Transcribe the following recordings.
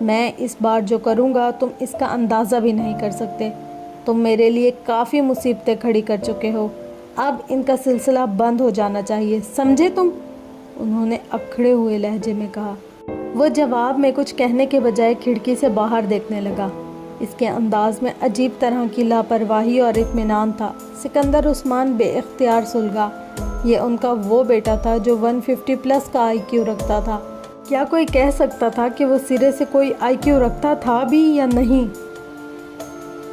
میں اس بار جو کروں گا تم اس کا اندازہ بھی نہیں کر سکتے۔ تم میرے لیے کافی مصیبتیں کھڑی کر چکے ہو، اب ان کا سلسلہ بند ہو جانا چاہیے، سمجھے تم؟ انہوں نے اکھڑے ہوئے لہجے میں کہا۔ وہ جواب میں کچھ کہنے کے بجائے کھڑکی سے باہر دیکھنے لگا۔ اس کے انداز میں عجیب طرح کی لاپرواہی اور اطمینان تھا۔ سکندر عثمان بے اختیار سلگا۔ یہ ان کا وہ بیٹا تھا جو 150+ کا IQ رکھتا تھا۔ کیا کوئی کہہ سکتا تھا کہ وہ سرے سے کوئی IQ رکھتا تھا بھی یا نہیں؟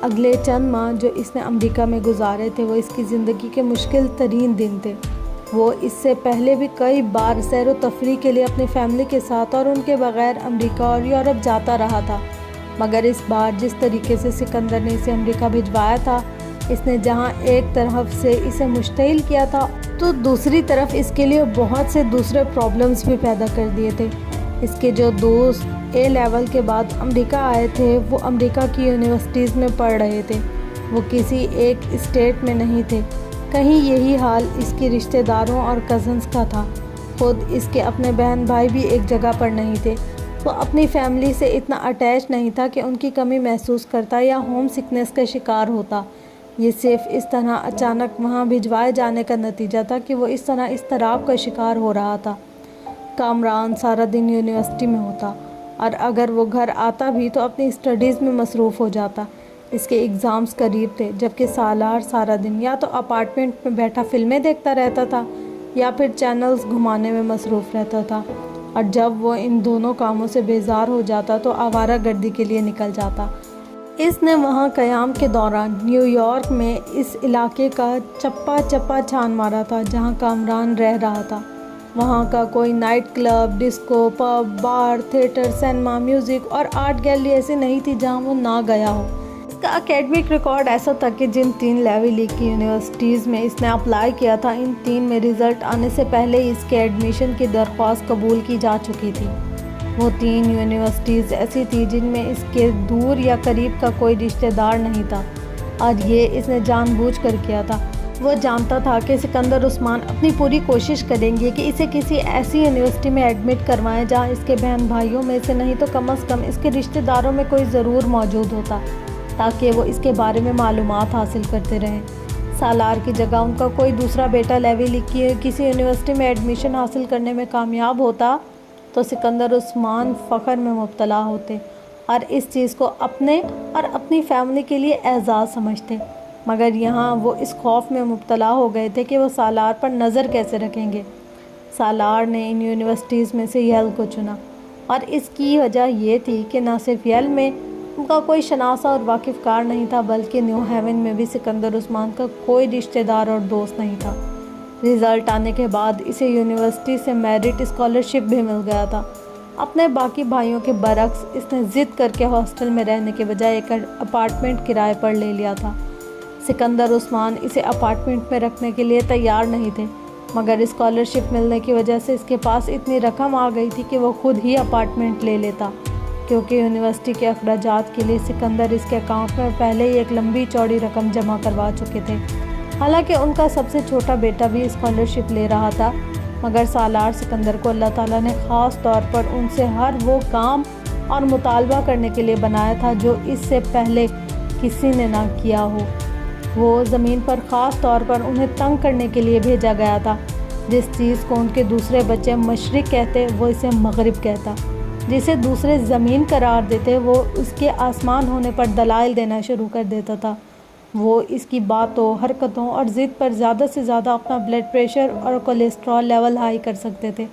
اگلے چند ماہ جو اس نے امریکہ میں گزارے تھے وہ اس کی زندگی کے مشکل ترین دن تھے۔ وہ اس سے پہلے بھی کئی بار سیر و تفریح کے لیے اپنی فیملی کے ساتھ اور ان کے بغیر امریکہ اور یورپ جاتا رہا تھا، مگر اس بار جس طریقے سے سکندر نے اسے امریکہ بھجوایا تھا، اس نے جہاں ایک طرف سے اسے مشتعل کیا تھا تو دوسری طرف اس کے لیے بہت سے دوسرے پرابلمز بھی پیدا کر دیے تھے۔ اس کے جو دوست A لیول کے بعد امریکہ آئے تھے وہ امریکہ کی یونیورسٹیز میں پڑھ رہے تھے، وہ کسی ایک اسٹیٹ میں نہیں تھے۔ کہیں یہی حال اس کی رشتہ داروں اور کزنز کا تھا۔ خود اس کے اپنے بہن بھائی بھی ایک جگہ پر نہیں تھے۔ وہ اپنی فیملی سے اتنا اٹیچ نہیں تھا کہ ان کی کمی محسوس کرتا یا ہوم سکنس کا شکار ہوتا۔ یہ صرف اس طرح اچانک وہاں بھجوائے جانے کا نتیجہ تھا کہ وہ اس طرح اضطراب کا شکار ہو رہا تھا۔ کامران سارا دن یونیورسٹی میں ہوتا اور اگر وہ گھر آتا بھی تو اپنی اسٹڈیز میں مصروف ہو جاتا۔ اس کے ایگزامز قریب تھے، جبکہ سالار سارا دن یا تو اپارٹمنٹ میں بیٹھا فلمیں دیکھتا رہتا تھا یا پھر چینلز گھمانے میں مصروف رہتا تھا، اور جب وہ ان دونوں کاموں سے بیزار ہو جاتا تو آوارہ گردی کے لیے نکل جاتا۔ اس نے وہاں قیام کے دوران نیو یارک میں اس علاقے کا چپا چپا چھان مارا تھا جہاں کامران رہ رہا تھا۔ وہاں کا کوئی نائٹ کلب، ڈسکو، پب، بار، تھیٹر، سینما، میوزک اور آرٹ گیلری ایسی نہیں تھی جہاں وہ نہ گیا ہو۔ اس کا اکیڈمک ریکارڈ ایسا تھا کہ جن 3 لیوی لیگ کی یونیورسٹیز میں اس نے اپلائی کیا تھا، ان 3 میں رزلٹ آنے سے پہلے ہی اس کے ایڈمیشن کی درخواست قبول کی جا چکی تھی۔ وہ 3 یونیورسٹیز ایسی تھی جن میں اس کے دور یا قریب کا کوئی رشتہ دار نہیں تھا، اور یہ اس نے جان بوجھ کر کیا تھا۔ وہ جانتا تھا کہ سکندر عثمان اپنی پوری کوشش کریں گے کہ اسے کسی ایسی یونیورسٹی میں ایڈمٹ کروائیں جہاں اس کے بہن بھائیوں میں سے نہیں تو کم از کم اس کے رشتہ داروں میں کوئی ضرور موجود ہوتا، تاکہ وہ اس کے بارے میں معلومات حاصل کرتے رہیں۔ سالار کی جگہ ان کا کوئی دوسرا بیٹا لیوی لیگ کی کسی یونیورسٹی میں ایڈمیشن حاصل کرنے میں کامیاب ہوتا تو سکندر عثمان فخر میں مبتلا ہوتے اور اس چیز کو اپنے اور اپنی فیملی کے لیے اعزاز سمجھتے، مگر یہاں وہ اس خوف میں مبتلا ہو گئے تھے کہ وہ سالار پر نظر کیسے رکھیں گے۔ سالار نے ان یونیورسٹیز میں سے ییل کو چنا، اور اس کی وجہ یہ تھی کہ نہ صرف ییل میں ان کا کوئی شناسا اور واقف کار نہیں تھا، بلکہ نیو ہیون میں بھی سکندر عثمان کا کوئی رشتہ دار اور دوست نہیں تھا۔ رزلٹ آنے کے بعد اسے یونیورسٹی سے میرٹ اسکالرشپ بھی مل گیا تھا۔ اپنے باقی بھائیوں کے برعکس اس نے ضد کر کے ہاسٹل میں رہنے کے بجائے ایک اپارٹمنٹ کرائے پر لے لیا تھا۔ سکندر عثمان اسے اپارٹمنٹ میں رکھنے کے لیے تیار نہیں تھے، مگر اسکالرشپ ملنے کی وجہ سے اس کے پاس اتنی رقم آ گئی تھی کہ وہ خود ہی اپارٹمنٹ لے لیتا، کیونکہ یونیورسٹی کے اخراجات کے لیے سکندر اس کے اکاؤنٹ میں پہلے ہی ایک لمبی چوڑی رقم جمع کروا چکے تھے۔ حالانکہ ان کا سب سے چھوٹا بیٹا بھی اسکالرشپ لے رہا تھا، مگر سالار سکندر کو اللہ تعالیٰ نے خاص طور پر ان سے ہر وہ کام اور مطالبہ کرنے کے لیے بنایا تھا جو اس سے پہلے کسی نے نہ کیا ہو۔ وہ زمین پر خاص طور پر انہیں تنگ کرنے کے لیے بھیجا گیا تھا۔ جس چیز کو ان کے دوسرے بچے مشرق کہتے وہ اسے مغرب کہتا، جسے دوسرے زمین قرار دیتے وہ اس کے آسمان ہونے پر دلائل دینا شروع کر دیتا تھا۔ وہ اس کی باتوں، حرکتوں اور ضد پر زیادہ سے زیادہ اپنا بلڈ پریشر اور کولیسٹرول لیول ہائی کر سکتے تھے،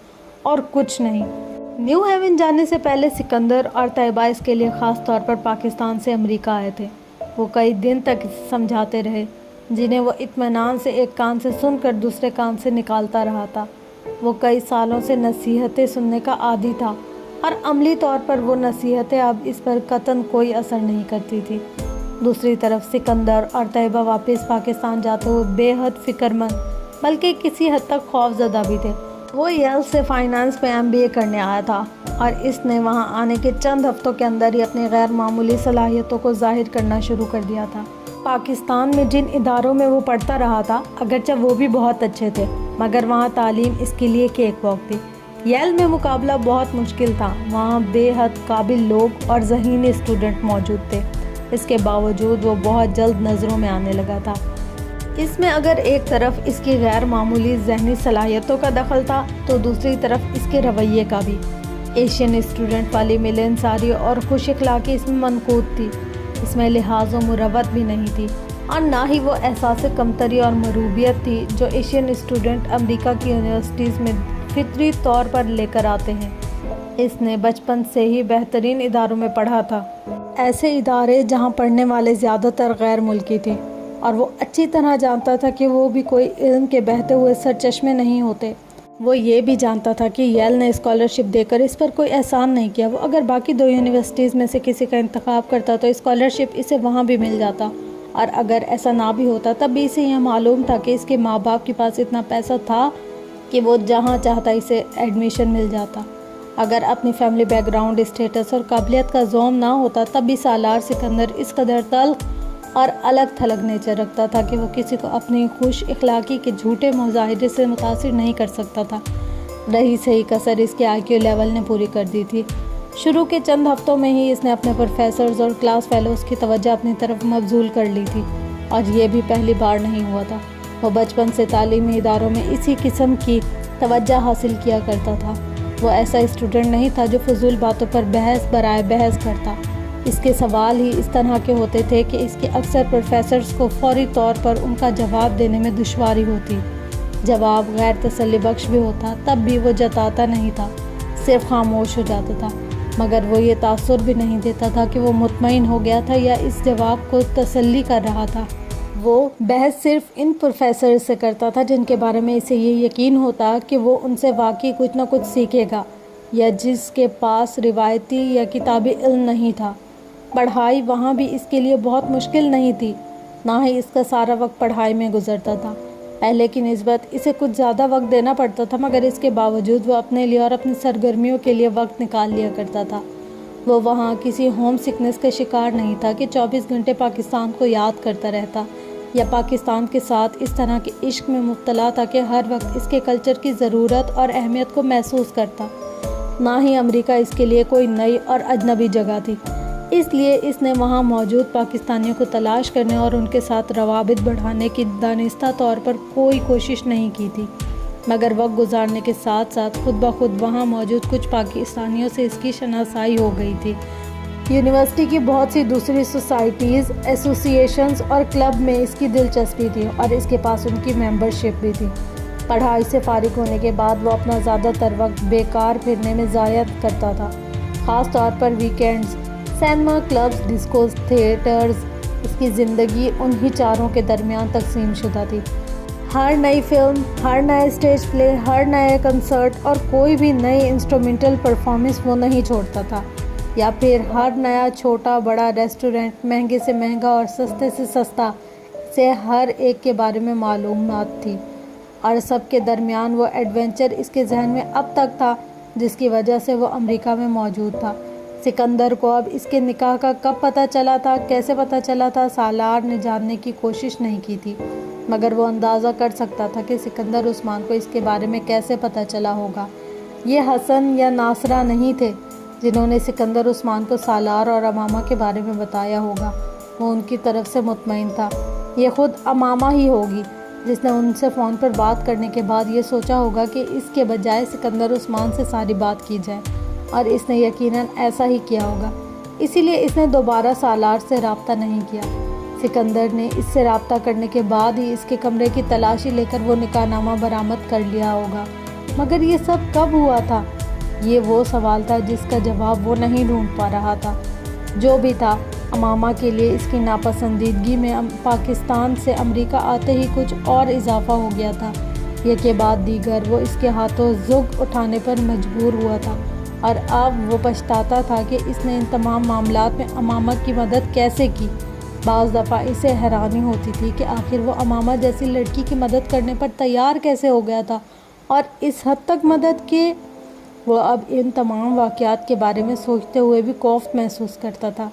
اور کچھ نہیں۔ نیو ہیون جانے سے پہلے سکندر اور طیبہ اس کے لیے خاص طور پر پاکستان سے امریکہ آئے تھے۔ وہ کئی دن تک اسے سمجھاتے رہے، جنہیں وہ اطمینان سے ایک کان سے سن کر دوسرے کان سے نکالتا رہا تھا۔ وہ کئی سالوں سے نصیحتیں سننے کا عادی تھا، اور عملی طور پر وہ نصیحتیں اب اس پر قطعاً کوئی اثر نہیں کرتی تھی۔ دوسری طرف سکندر اور طیبہ واپس پاکستان جاتے ہوئے بے حد فکر مند بلکہ کسی حد تک خوف زدہ بھی تھے۔ وہ ییل سے فائنانس میں MBA کرنے آیا تھا، اور اس نے وہاں آنے کے چند ہفتوں کے اندر ہی اپنی غیر معمولی صلاحیتوں کو ظاہر کرنا شروع کر دیا تھا۔ پاکستان میں جن اداروں میں وہ پڑھتا رہا تھا، اگرچہ وہ بھی بہت اچھے تھے، مگر وہاں تعلیم اس کے لیے کیک واک تھی۔ ییل میں مقابلہ بہت مشکل تھا، وہاں بے حد قابل لوگ اور ذہین اسٹوڈنٹ موجود تھے، اس کے باوجود وہ بہت جلد نظروں میں آنے لگا تھا۔ اس میں اگر ایک طرف اس کی غیر معمولی ذہنی صلاحیتوں کا دخل تھا تو دوسری طرف اس کے رویے کا بھی۔ ایشین اسٹوڈنٹ والی ملنساری اور خوش اخلاقی اس میں منقوط تھی، اس میں لحاظ و مروت بھی نہیں تھی، اور نہ ہی وہ احساس کمتری اور مروبیت تھی جو ایشین اسٹوڈنٹ امریکہ کی یونیورسٹیز میں فطری طور پر لے کر آتے ہیں۔ اس نے بچپن سے ہی بہترین اداروں میں پڑھا تھا، ایسے ادارے جہاں پڑھنے والے زیادہ تر غیر ملکی تھے، اور وہ اچھی طرح جانتا تھا کہ وہ بھی کوئی علم کے بہتے ہوئے سرچشمے نہیں ہوتے۔ وہ یہ بھی جانتا تھا کہ ییل نے اسکالرشپ دے کر اس پر کوئی احسان نہیں کیا، وہ اگر باقی 2 یونیورسٹیز میں سے کسی کا انتخاب کرتا تو اسکالرشپ اسے وہاں بھی مل جاتا، اور اگر ایسا نہ بھی ہوتا تب بھی اسے یہ معلوم تھا کہ اس کے ماں باپ کے پاس اتنا پیسہ تھا کہ وہ جہاں چاہتا اسے ایڈمیشن مل جاتا۔ اگر اپنی فیملی بیک گراؤنڈ، اسٹیٹس اور قابلیت کا زوم نہ ہوتا تب بھی سالار سکندر اس قدر تلخ اور الگ تھلگ نیچر رکھتا تھا کہ وہ کسی کو اپنی خوش اخلاقی کے جھوٹے مظاہرے سے متاثر نہیں کر سکتا تھا۔ رہی صحیح کسر اس کے آئی کیو لیول نے پوری کر دی تھی۔ شروع کے چند ہفتوں میں ہی اس نے اپنے پروفیسرز اور کلاس فیلوز کی توجہ اپنی طرف مبذول کر لی تھی، اور یہ بھی پہلی بار نہیں ہوا تھا۔ وہ بچپن سے تعلیمی اداروں میں اسی قسم کی توجہ حاصل کیا کرتا تھا۔ وہ ایسا اسٹوڈنٹ نہیں تھا جو فضول باتوں پر بحث برائے بحث کرتا۔ اس کے سوال ہی اس طرح کے ہوتے تھے کہ اس کے اکثر پروفیسرز کو فوری طور پر ان کا جواب دینے میں دشواری ہوتی۔ جواب غیر تسلی بخش بھی ہوتا تب بھی وہ جتاتا نہیں تھا، صرف خاموش ہو جاتا تھا، مگر وہ یہ تاثر بھی نہیں دیتا تھا کہ وہ مطمئن ہو گیا تھا یا اس جواب کو تسلی کر رہا تھا۔ وہ بحث صرف ان پروفیسر سے کرتا تھا جن کے بارے میں اسے یہ یقین ہوتا کہ وہ ان سے واقعی کچھ نہ کچھ سیکھے گا، یا جس کے پاس روایتی یا کتابی علم نہیں تھا۔ پڑھائی وہاں بھی اس کے لیے بہت مشکل نہیں تھی، نہ ہی اس کا سارا وقت پڑھائی میں گزرتا تھا۔ پہلے کی نسبت اسے کچھ زیادہ وقت دینا پڑتا تھا، مگر اس کے باوجود وہ اپنے لیے اور اپنی سرگرمیوں کے لیے وقت نکال لیا کرتا تھا۔ وہ وہاں کسی ہوم سکنس کا شکار نہیں تھا کہ 24 گھنٹے پاکستان کو یاد کرتا رہتا، یا پاکستان کے ساتھ اس طرح کے عشق میں مبتلا تھا کہ ہر وقت اس کے کلچر کی ضرورت اور اہمیت کو محسوس کرتا۔ نہ ہی امریکہ اس کے لیے کوئی نئی اور اجنبی جگہ تھی، اس لیے اس نے وہاں موجود پاکستانیوں کو تلاش کرنے اور ان کے ساتھ روابط بڑھانے کی دانستہ طور پر کوئی کوشش نہیں کی تھی، مگر وقت گزارنے کے ساتھ ساتھ خود بخود وہاں موجود کچھ پاکستانیوں سے اس کی شناسائی ہو گئی تھی۔ یونیورسٹی کی بہت سی دوسری سوسائٹیز، ایسوسی ایشنز اور کلب میں اس کی دلچسپی تھی، اور اس کے پاس ان کی ممبرشپ بھی تھی۔ پڑھائی سے فارغ ہونے کے بعد وہ اپنا زیادہ تر وقت بیکار پھرنے میں ضائع کرتا تھا، خاص طور پر weekends. Cinema, clubs, discos, theatres, اس کی زندگی انہی چاروں کے درمیان تقسیم شدہ تھی۔ ہر نئی فلم، ہر نیا اسٹیج پلے، ہر نیا کنسرٹ اور کوئی بھی نئی انسٹرومنٹل پرفارمنس وہ نہیں چھوڑتا تھا، یا پھر ہر نیا چھوٹا بڑا ریسٹورنٹ، مہنگے سے مہنگا اور سستے سے سستا، سے ہر ایک کے بارے میں معلومات تھی، اور سب کے درمیان وہ ایڈونچر اس کے ذہن میں اب تک تھا جس کی وجہ سے وہ امریکہ میں موجود تھا۔ سکندر کو اب اس کے نکاح کا کب پتہ چلا تھا، کیسے پتہ چلا تھا، سالار نے جاننے کی کوشش نہیں کی تھی، مگر وہ اندازہ کر سکتا تھا کہ سکندر عثمان کو اس کے بارے میں کیسے پتہ چلا ہوگا۔ یہ حسن یا ناصرہ نہیں تھے جنہوں نے سکندر عثمان کو سالار اور امامہ کے بارے میں بتایا ہوگا، وہ ان کی طرف سے مطمئن تھا۔ یہ خود امامہ ہی ہوگی جس نے ان سے فون پر بات کرنے کے بعد یہ سوچا ہوگا کہ اس کے بجائے سکندر عثمان سے ساری بات کی جائے، اور اس نے یقیناً ایسا ہی کیا ہوگا، اسی لیے اس نے دوبارہ سالار سے رابطہ نہیں کیا۔ سکندر نے اس سے رابطہ کرنے کے بعد ہی اس کے کمرے کی تلاشی لے کر وہ نکاح نامہ برآمد کر لیا ہوگا، مگر یہ سب کب ہوا تھا؟ یہ وہ سوال تھا جس کا جواب وہ نہیں ڈھونڈ پا رہا تھا۔ جو بھی تھا، امامہ کے لیے اس کی ناپسندیدگی میں پاکستان سے امریکہ آتے ہی کچھ اور اضافہ ہو گیا تھا۔ یہ کے بعد دیگر وہ اس کے ہاتھوں زگ اٹھانے پر مجبور ہوا تھا، اور اب وہ پچھتاتا تھا کہ اس نے ان تمام معاملات میں امامہ کی مدد کیسے کی۔ بعض دفعہ اسے حیرانی ہوتی تھی کہ آخر وہ امامہ جیسی لڑکی کی مدد کرنے پر تیار کیسے ہو گیا تھا، اور اس حد تک مدد کہ وہ اب ان تمام واقعات کے بارے میں سوچتے ہوئے بھی کوفت محسوس کرتا تھا۔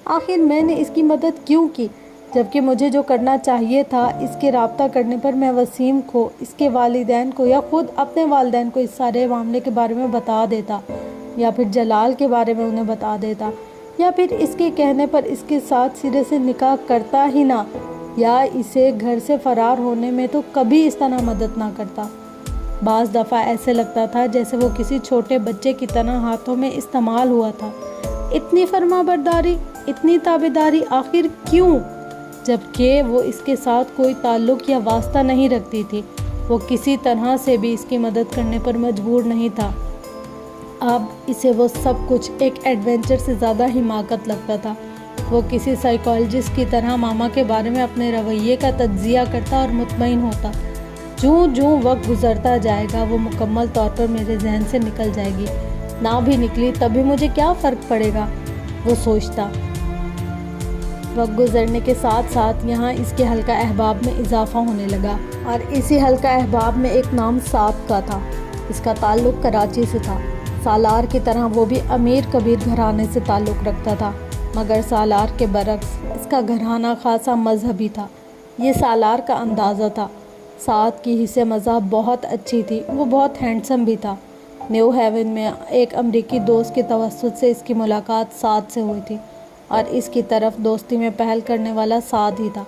آخر میں نے اس کی مدد کیوں کی؟ جبکہ مجھے جو کرنا چاہیے تھا اس کے رابطہ کرنے پر میں وسیم کو، اس کے والدین کو یا خود اپنے والدین کو اس سارے معاملے کے بارے میں بتا دیتا، یا پھر جلال کے بارے میں انہیں بتا دیتا، یا پھر اس کے کہنے پر اس کے ساتھ سرے سے نکاح کرتا ہی نہ، یا اسے گھر سے فرار ہونے میں تو کبھی اس طرح مدد نہ کرتا۔ بعض دفعہ ایسے لگتا تھا جیسے وہ کسی چھوٹے بچے کی طرح ہاتھوں میں استعمال ہوا تھا۔ اتنی فرما برداری، اتنی تابعداری آخر کیوں؟ جبکہ وہ اس کے ساتھ کوئی تعلق یا واسطہ نہیں رکھتی تھی، وہ کسی طرح سے بھی اس کی مدد کرنے پر مجبور نہیں تھا۔ اب اسے وہ سب کچھ ایک ایڈونچر سے زیادہ حماقت لگتا تھا۔ وہ کسی سائیکالوجسٹ کی طرح ماما کے بارے میں اپنے رویے کا تجزیہ کرتا اور مطمئن ہوتا، جوں وقت گزرتا جائے گا وہ مکمل طور پر میرے ذہن سے نکل جائے گی، نہ بھی نکلی تب بھی مجھے کیا فرق پڑے گا، وہ سوچتا۔ وقت گزرنے کے ساتھ ساتھ یہاں اس کے حلقہ احباب میں اضافہ ہونے لگا، اور اسی حلقہ احباب میں ایک نام سعد کا تھا۔ اس کا تعلق کراچی سے تھا۔ سالار کی طرح وہ بھی امیر کبیر گھرانے سے تعلق رکھتا تھا، مگر سالار کے برعکس اس کا گھرانہ خاصا مذہبی تھا۔ یہ سالار کا اندازہ تھا۔ سعد کی حصہ مذہب بہت اچھی تھی، وہ بہت ہینڈسم بھی تھا۔ نیو ہیون میں ایک امریکی دوست کے توسط سے اس کی ملاقات سعد سے ہوئی تھی، اور اس کی طرف دوستی میں پہل کرنے والا سعد ہی تھا۔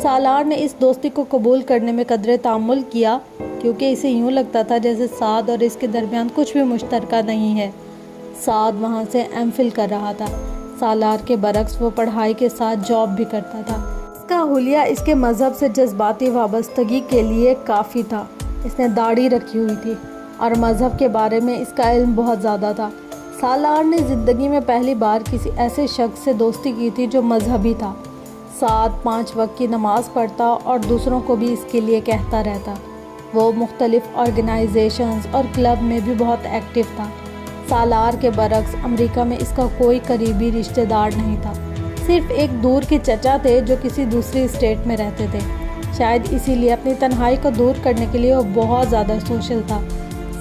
سالار نے اس دوستی کو قبول کرنے میں قدرے تحمل کیا، کیونکہ اسے یوں لگتا تھا جیسے سعد اور اس کے درمیان کچھ بھی مشترکہ نہیں ہے۔ سعد وہاں سے ایم فل کر رہا تھا۔ سالار کے برعکس وہ پڑھائی کے ساتھ جاب بھی کرتا تھا۔ اس کا حلیہ اس کے مذہب سے جذباتی وابستگی کے لیے کافی تھا۔ اس نے داڑھی رکھی ہوئی تھی اور مذہب کے بارے میں اس کا علم بہت زیادہ تھا۔ سالار نے زندگی میں پہلی بار کسی ایسے شخص سے دوستی کی تھی جو مذہبی تھا۔ سعد 5 وقت کی نماز پڑھتا اور دوسروں کو بھی اس کے لیے کہتا رہتا۔ وہ مختلف آرگنائزیشنز اور کلب میں بھی بہت ایکٹیو تھا۔ سالار کے برعکس امریکہ میں اس کا کوئی قریبی رشتہ دار نہیں تھا، صرف ایک دور کے چچا تھے جو کسی دوسری اسٹیٹ میں رہتے تھے۔ شاید اسی لیے اپنی تنہائی کو دور کرنے کے لیے وہ بہت زیادہ سوشل تھا۔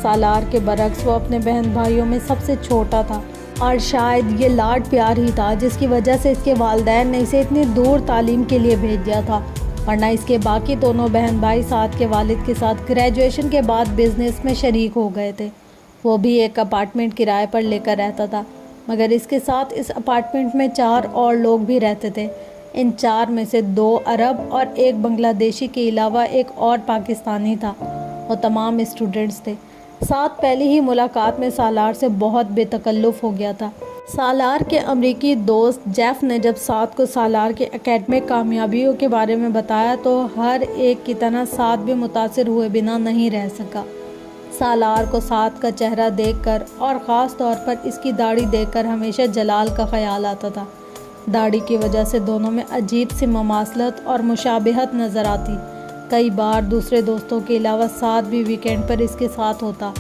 سالار کے برعکس وہ اپنے بہن بھائیوں میں سب سے چھوٹا تھا، اور شاید یہ لاڈ پیار ہی تھا جس کی وجہ سے اس کے والدین نے اسے اتنی دور تعلیم کے لیے بھیج دیا تھا، ورنہ اس کے باقی دونوں بہن بھائی سعد کے والد کے ساتھ گریجویشن کے بعد بزنس میں شریک ہو گئے تھے۔ وہ بھی ایک اپارٹمنٹ کرائے پر لے کر رہتا تھا، مگر اس کے ساتھ اس اپارٹمنٹ میں 4 اور لوگ بھی رہتے تھے۔ ان 4 میں سے 2 عرب اور 1 بنگلہ دیشی کے علاوہ ایک اور پاکستانی تھا۔ وہ تمام اسٹوڈنٹس تھے۔ سعد پہلی ہی ملاقات میں سالار سے بہت بے تکلف ہو گیا تھا۔ سالار کے امریکی دوست جیف نے جب سعد کو سالار کے اکیڈمک کامیابیوں کے بارے میں بتایا تو ہر ایک کی طرح سعد بھی متاثر ہوئے بنا نہیں رہ سکا۔ سالار کو سعد کا چہرہ دیکھ کر اور خاص طور پر اس کی داڑھی دیکھ کر ہمیشہ جلال کا خیال آتا تھا۔ داڑھی کی وجہ سے دونوں میں عجیب سی مماثلت اور مشابہت نظر آتی۔ کئی بار دوسرے دوستوں کے علاوہ سعد بھی ویکینڈ پر اس کے ساتھ ہوتا۔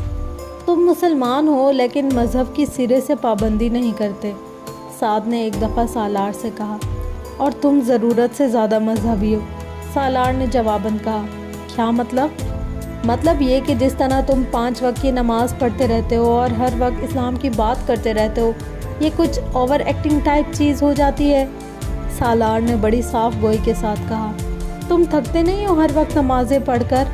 تم مسلمان ہو لیکن مذہب کی سرے سے پابندی نہیں کرتے، سعد نے ایک دفعہ سالار سے کہا، اور تم ضرورت سے زیادہ مذہبی ہو، سالار نے جواباً کہا۔ کیا مطلب؟ مطلب یہ کہ جس طرح تم 5 وقت کی نماز پڑھتے رہتے ہو اور ہر وقت اسلام کی بات کرتے رہتے ہو، یہ کچھ اوور ایکٹنگ ٹائپ چیز ہو جاتی ہے، سالار نے بڑی صاف گوئی کے ساتھ کہا۔ تم تھکتے نہیں ہو ہر وقت نمازیں پڑھ کر؟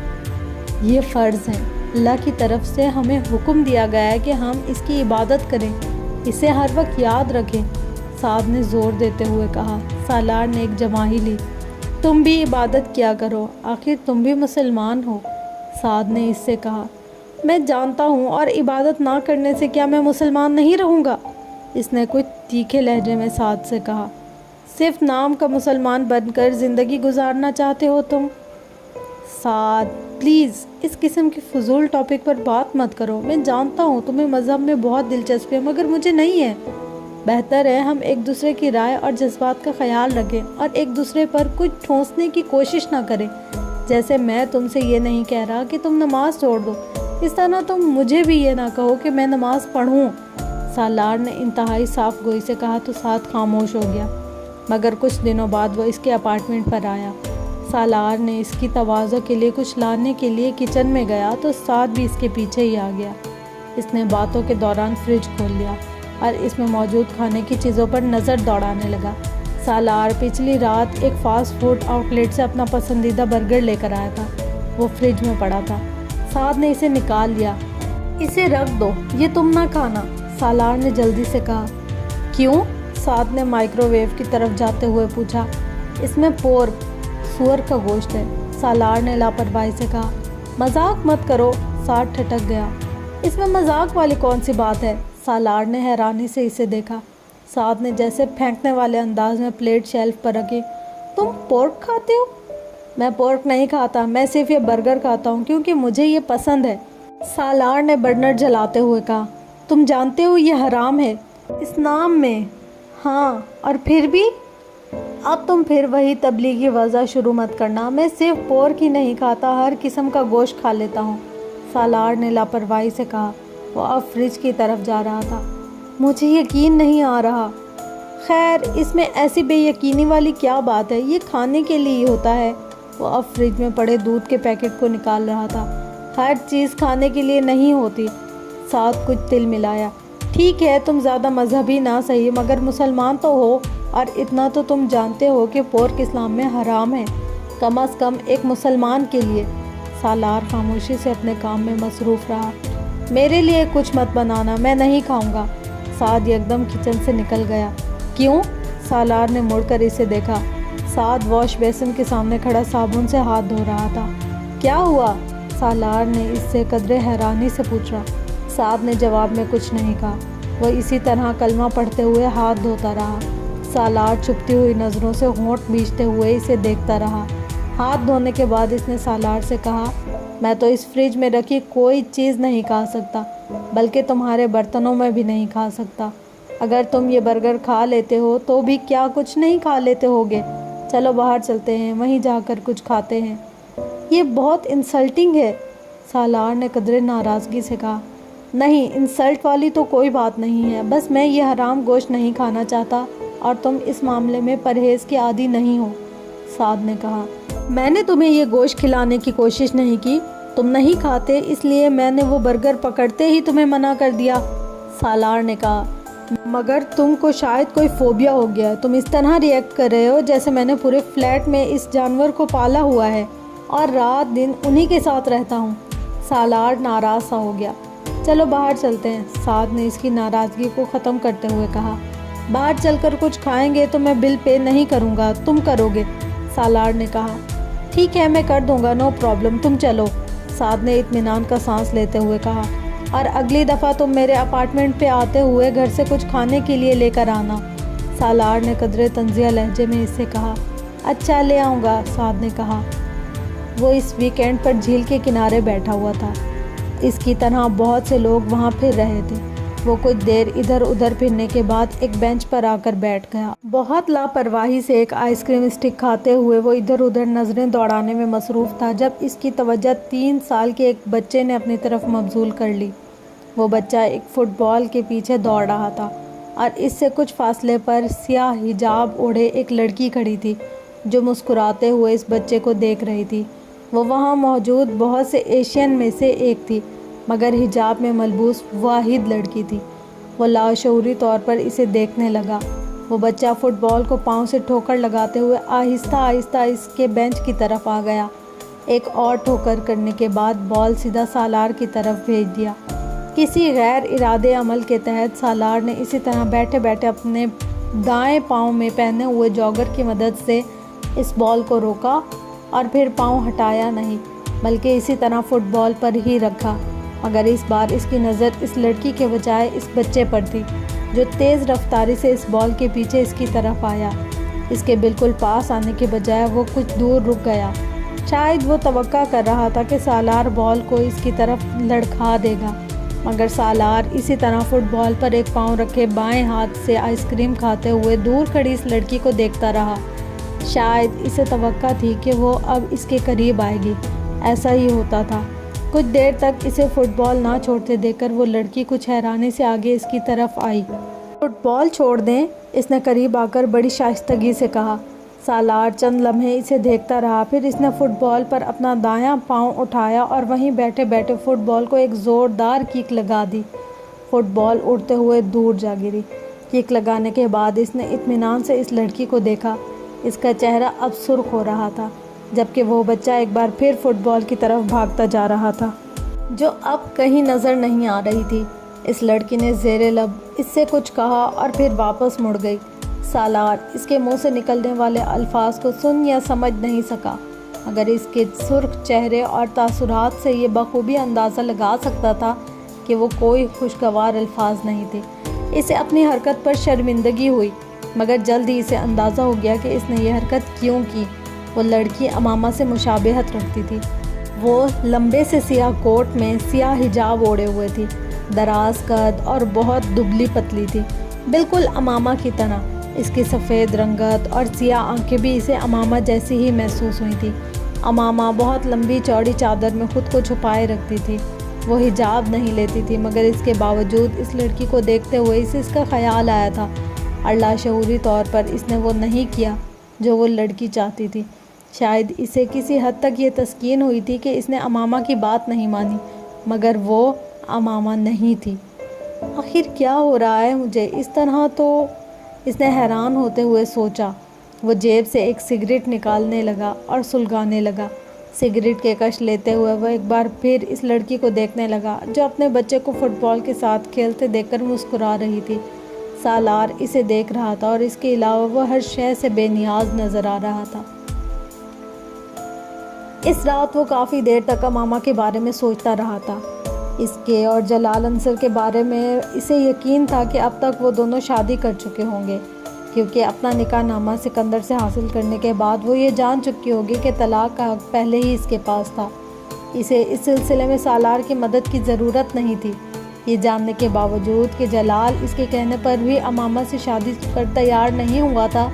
یہ فرض ہے، اللہ کی طرف سے ہمیں حکم دیا گیا ہے کہ ہم اس کی عبادت کریں، اسے ہر وقت یاد رکھیں، سعد نے زور دیتے ہوئے کہا۔ سالار نے ایک جماہی لی۔ تم بھی عبادت کیا کرو، آخر تم بھی مسلمان ہو، سعد نے اس سے کہا۔ میں جانتا ہوں، اور عبادت نہ کرنے سے کیا میں مسلمان نہیں رہوں گا؟ اس نے کچھ تیکھے لہجے میں سعد سے کہا۔ صرف نام کا مسلمان بن کر زندگی گزارنا چاہتے ہو تم؟ سعد پلیز اس قسم کی فضول ٹاپک پر بات مت کرو۔ میں جانتا ہوں تمہیں مذہب میں بہت دلچسپی ہے، مگر مجھے نہیں ہے۔ بہتر ہے ہم ایک دوسرے کی رائے اور جذبات کا خیال رکھیں اور ایک دوسرے پر کچھ ٹھونسنے کی کوشش نہ کریں۔ جیسے میں تم سے یہ نہیں کہہ رہا کہ تم نماز چھوڑ دو، اس طرح تم مجھے بھی یہ نہ کہو کہ میں نماز پڑھوں، سالار نے انتہائی صاف گوئی سے کہا تو سعد خاموش ہو گیا۔ مگر کچھ دنوں بعد وہ اس کے اپارٹمنٹ پر آیا۔ سالار نے اس کی تواضع کے لیے کچھ لانے کے لیے کچن میں گیا تو سعد بھی اس کے پیچھے ہی آ گیا۔ اس نے باتوں کے دوران فریج کھول لیا اور اس میں موجود کھانے کی چیزوں پر نظر دوڑانے لگا۔ سالار پچھلی رات ایک فاسٹ فوڈ آؤٹ لیٹ سے اپنا پسندیدہ برگر لے کر آیا تھا۔ وہ فریج میں پڑا تھا۔ سعد نے اسے نکال لیا۔ اسے رکھ دو، یہ تم نہ کھانا، سالار نے جلدی سے کہا۔ کیوں؟ سعد نے مائکرو ویو کی طرف جاتے ہوئے پوچھا۔ اس میں پورک، سور کا گوشت ہے، سالار نے لاپرواہی سے کہا۔ مذاق مت کرو، سعد ٹھٹک گیا۔ اس میں مذاق والی کون سی بات ہے؟ سالار نے حیرانی سے اسے دیکھا۔ سعد نے جیسے پھینکنے والے انداز میں پلیٹ شیلف پر رکھی۔ تم پورک کھاتے ہو؟ میں پورک نہیں کھاتا، میں صرف یہ برگر کھاتا ہوں کیونکہ مجھے یہ پسند ہے، سالار نے برنر جلاتے ہوئے کہا۔ تم جانتے ہو یہ حرام ہے، اس نام میں۔ ہاں، اور پھر بھی؟ اب تم پھر وہی تبلیغی وضع شروع مت کرنا۔ میں صرف پورک ہی نہیں کھاتا، ہر قسم کا گوشت کھا لیتا ہوں، سالار نے لاپرواہی سے کہا۔ وہ اب فریج کی طرف جا رہا تھا۔ مجھے یقین نہیں آ رہا۔ خیر، اس میں ایسی بے یقینی والی کیا بات ہے، یہ کھانے کے لیے ہی ہوتا ہے۔ وہ اب فریج میں پڑے دودھ کے پیکٹ کو نکال رہا تھا۔ ہر چیز کھانے کے لیے نہیں ہوتی، ساتھ کچھ تل ملایا۔ ٹھیک ہے، تم زیادہ مذہبی نہ صحیح، مگر مسلمان تو ہو، اور اتنا تو تم جانتے ہو کہ پورک اسلام میں حرام ہے، کم از کم ایک مسلمان کے لیے۔ سالار خاموشی سے اپنے کام میں مصروف رہا۔ میرے لیے کچھ مت بنانا، میں نہیں کھاؤں گا۔ سعد یکدم کچن سے نکل گیا۔ کیوں؟ سالار نے مڑ کر اسے دیکھا۔ سعد واش بیسن کے سامنے کھڑا صابن سے ہاتھ دھو رہا تھا۔ کیا ہوا؟ سالار نے اس سے قدرے حیرانی سے پوچھا۔ سعد نے جواب میں کچھ نہیں کہا۔ وہ اسی طرح کلمہ پڑھتے ہوئے ہاتھ دھوتا رہا۔ سالار چھپتی ہوئی نظروں سے ہونٹ بھینچتے ہوئے اسے دیکھتا رہا۔ ہاتھ دھونے کے بعد اس نے سالار سے کہا، میں تو اس فریج میں رکھی کوئی چیز نہیں کھا سکتا، بلکہ تمہارے برتنوں میں بھی نہیں کھا سکتا۔ اگر تم یہ برگر کھا لیتے ہو تو بھی کیا کچھ نہیں کھا لیتے ہوگے؟ چلو باہر چلتے ہیں، وہیں جا کر کچھ کھاتے ہیں۔ یہ بہت انسلٹنگ ہے، سالار نے قدرے ناراضگی سے کہا۔ نہیں، انسلٹ والی تو کوئی بات نہیں ہے، بس میں یہ حرام گوشت نہیں کھانا چاہتا اور تم اس معاملے میں پرہیز کے عادی نہیں ہو، سعد نے کہا۔ میں نے تمہیں یہ گوشت کھلانے کی کوشش نہیں کی، تم نہیں کھاتے اس لیے میں نے وہ برگر پکڑتے ہی تمہیں منع کر دیا، سالار نے کہا۔ مگر تم کو شاید کوئی فوبیا ہو گیا ہے، تم اس طرح ری ایکٹ کر رہے ہو جیسے میں نے پورے فلیٹ میں اس جانور کو پالا ہوا ہے اور رات دن انہی کے ساتھ رہتا ہوں، سالار ناراض سا ہو گیا۔ چلو باہر چلتے ہیں، سعد نے اس کی ناراضگی کو ختم کرتے ہوئے کہا۔ باہر چل کر کچھ کھائیں گے تو میں بل پے نہیں کروں گا، تم کرو گے، سالار نے کہا۔ ٹھیک ہے، میں کر دوں گا، نو پرابلم، تم چلو، سعد نے اطمینان کا سانس لیتے ہوئے کہا۔ اور اگلی دفعہ تم میرے اپارٹمنٹ پہ آتے ہوئے گھر سے کچھ کھانے کے لیے لے کر آنا، سالار نے قدرے طنزیہ لہجے میں اس سے کہا۔ اچھا، لے آؤں گا، سعد نے کہا۔ وہ اس ویکینڈ پر جھیل کے کنارے بیٹھا ہوا تھا۔ اس کی طرح بہت سے لوگ وہاں پھر رہے تھے۔ وہ کچھ دیر ادھر ادھر پھرنے کے بعد ایک بینچ پر آ کر بیٹھ گیا۔ بہت لاپرواہی سے ایک آئس کریم اسٹک کھاتے ہوئے وہ ادھر ادھر نظریں دوڑانے میں مصروف تھا جب اس کی توجہ 3 سال کے ایک بچے نے اپنی طرف مبذول کر لی۔ وہ بچہ ایک فٹ بال کے پیچھے دوڑ رہا تھا اور اس سے کچھ فاصلے پر سیاہ حجاب اوڑھے ایک لڑکی کھڑی تھی جو مسکراتے ہوئے اس بچے کو دیکھ رہی تھی۔ وہ وہاں موجود بہت سے ایشین میں سے ایک تھی، مگر حجاب میں ملبوس واحد لڑکی تھی۔ وہ لاشعوری طور پر اسے دیکھنے لگا۔ وہ بچہ فٹ بال کو پاؤں سے ٹھوکر لگاتے ہوئے آہستہ آہستہ اس کے بینچ کی طرف آ گیا۔ ایک اور ٹھوکر کرنے کے بعد بال سیدھا سالار کی طرف بھیج دیا۔ کسی غیر ارادے عمل کے تحت سالار نے اسی طرح بیٹھے بیٹھے اپنے دائیں پاؤں میں پہنے ہوئے جاگر کی مدد سے اس بال کو روکا اور پھر پاؤں ہٹایا نہیں، بلکہ اسی طرح فٹ بال پر ہی رکھا، مگر اس بار اس کی نظر اس لڑکی کے بجائے اس بچے پر تھی جو تیز رفتاری سے اس بال کے پیچھے اس کی طرف آیا۔ اس کے بالکل پاس آنے کے بجائے وہ کچھ دور رک گیا۔ شاید وہ توقع کر رہا تھا کہ سالار بال کو اس کی طرف لڑکھا دے گا، مگر سالار اسی طرح فٹ بال پر ایک پاؤں رکھے بائیں ہاتھ سے آئس کریم کھاتے ہوئے دور کھڑی اس لڑکی کو دیکھتا رہا۔ شاید اسے توقع تھی کہ وہ اب اس کے قریب آئے گی۔ ایسا ہی ہوتا تھا۔ کچھ دیر تک اسے فٹ بال نہ چھوڑتے دیکھ کر وہ لڑکی کچھ حیرانی سے آگے اس کی طرف آئی۔ فٹ بال چھوڑ دیں، اس نے قریب آ کر بڑی شائستگی سے کہا۔ سالار چند لمحے اسے دیکھتا رہا، پھر اس نے فٹ بال پر اپنا دایاں پاؤں اٹھایا اور وہیں بیٹھے بیٹھے فٹ بال کو ایک زوردار کک لگا دی۔ فٹ بال اڑتے ہوئے دور جا گری۔ کک لگانے کے بعد اس نے اطمینان سے اس لڑکی کو دیکھا۔ اس کا چہرہ اب سرخ ہو رہا تھا، جبکہ وہ بچہ ایک بار پھر فٹ بال کی طرف بھاگتا جا رہا تھا، جو اب کہیں نظر نہیں آ رہی تھی۔ اس لڑکی نے زیر لب اس سے کچھ کہا اور پھر واپس مڑ گئی۔ سالار اس کے منہ سے نکلنے والے الفاظ کو سن یا سمجھ نہیں سکا، مگر اس کے سرخ چہرے اور تاثرات سے یہ بخوبی اندازہ لگا سکتا تھا کہ وہ کوئی خوشگوار الفاظ نہیں تھے۔ اسے اپنی حرکت پر شرمندگی ہوئی، مگر جلد ہی اسے اندازہ ہو گیا کہ اس نے یہ حرکت کیوں کی۔ وہ لڑکی امامہ سے مشابہت رکھتی تھی۔ وہ لمبے سے سیاہ کوٹ میں سیاہ حجاب اوڑھے ہوئے تھی، دراز قد اور بہت دبلی پتلی تھی، بالکل امامہ کی طرح۔ اس کی سفید رنگت اور سیاہ آنکھیں بھی اسے امامہ جیسی ہی محسوس ہوئی تھی۔ امامہ بہت لمبی چوڑی چادر میں خود کو چھپائے رکھتی تھی۔ وہ حجاب نہیں لیتی تھی، مگر اس کے باوجود اس لڑکی کو دیکھتے ہوئے اسے اس کا خیال آیا تھا، اور لاشعوری طور پر اس نے وہ نہیں کیا جو وہ لڑکی چاہتی تھی۔ شاید اسے کسی حد تک یہ تسکین ہوئی تھی کہ اس نے امامہ کی بات نہیں مانی، مگر وہ امامہ نہیں تھی۔ آخر کیا ہو رہا ہے مجھے اس طرح؟ تو اس نے حیران ہوتے ہوئے سوچا۔ وہ جیب سے ایک سگریٹ نکالنے لگا اور سلگانے لگا۔ سگریٹ کے کش لیتے ہوئے وہ ایک بار پھر اس لڑکی کو دیکھنے لگا جو اپنے بچے کو فٹ بال کے ساتھ کھیلتے دیکھ کر مسکرا رہی تھی۔ سالار اسے دیکھ رہا تھا اور اس کے علاوہ وہ ہر شے سے بے نیاز نظر آ رہا تھا۔ اس رات وہ کافی دیر تک امامہ کے بارے میں سوچتا رہا تھا۔ اس کے اور جلال انصر کے بارے میں اسے یقین تھا کہ اب تک وہ دونوں شادی کر چکے ہوں گے، کیونکہ اپنا نکاح نامہ سکندر سے حاصل کرنے کے بعد وہ یہ جان چکی ہوگی کہ طلاق کا حق پہلے ہی اس کے پاس تھا۔ اسے اس سلسلے میں سالار کی مدد کی ضرورت نہیں تھی۔ یہ جاننے کے باوجود کہ جلال اس کے کہنے پر بھی امامہ سے شادی پر تیار نہیں ہوا تھا،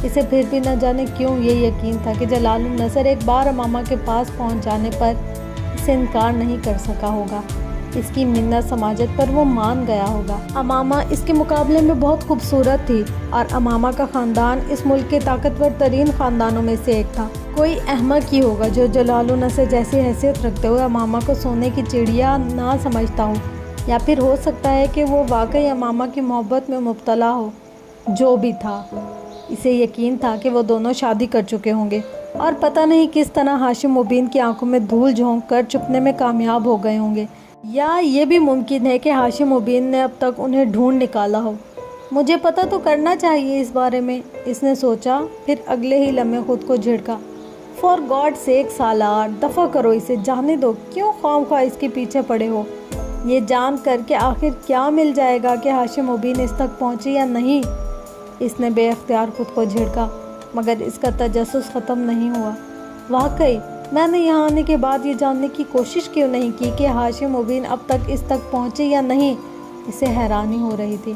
اسے پھر بھی نہ جانے کیوں یہ یقین تھا کہ جلال النصر ایک بار امامہ کے پاس پہنچ جانے پر اسے انکار نہیں کر سکا ہوگا۔ اس کی منت سماجت پر وہ مان گیا ہوگا۔ امامہ اس کے مقابلے میں بہت خوبصورت تھی، اور امامہ کا خاندان اس ملک کے طاقتور ترین خاندانوں میں سے ایک تھا۔ کوئی احمق ہی ہوگا جو جلال النصر جیسی حیثیت رکھتے ہوئے امامہ کو سونے کی چڑیا نہ سمجھتا ہو، یا پھر ہو سکتا ہے کہ وہ واقعی امامہ کی محبت میں مبتلا ہو۔ جو بھی تھا، اسے یقین تھا کہ وہ دونوں شادی کر چکے ہوں گے، اور پتہ نہیں کس طرح ہاشم مبین کی آنکھوں میں دھول جھونک کر چھپنے میں کامیاب ہو گئے ہوں گے، یا یہ بھی ممکن ہے کہ ہاشم مبین نے اب تک انہیں ڈھونڈ نکالا ہو۔ مجھے پتہ تو کرنا چاہیے اس بارے میں، اس نے سوچا، پھر اگلے ہی لمحے خود کو جھڑکا۔ فار گاڈ سیک سالار، دفع کرو اسے، جانے دو، کیوں خواہ مخواہ اس کے پیچھے پڑے ہو؟ یہ جان کر کہ آخر کیا مل جائے گا کہ ہاشم مبین اس تک پہنچے یا نہیں؟ اس نے بے اختیار خود کو جھڑکا، مگر اس کا تجسس ختم نہیں ہوا۔ واقعی میں نے یہاں آنے کے بعد یہ جاننے کی کوشش کیوں نہیں کی کہ ہاشم مبین اب تک اس تک پہنچے یا نہیں؟ اسے حیرانی ہو رہی تھی۔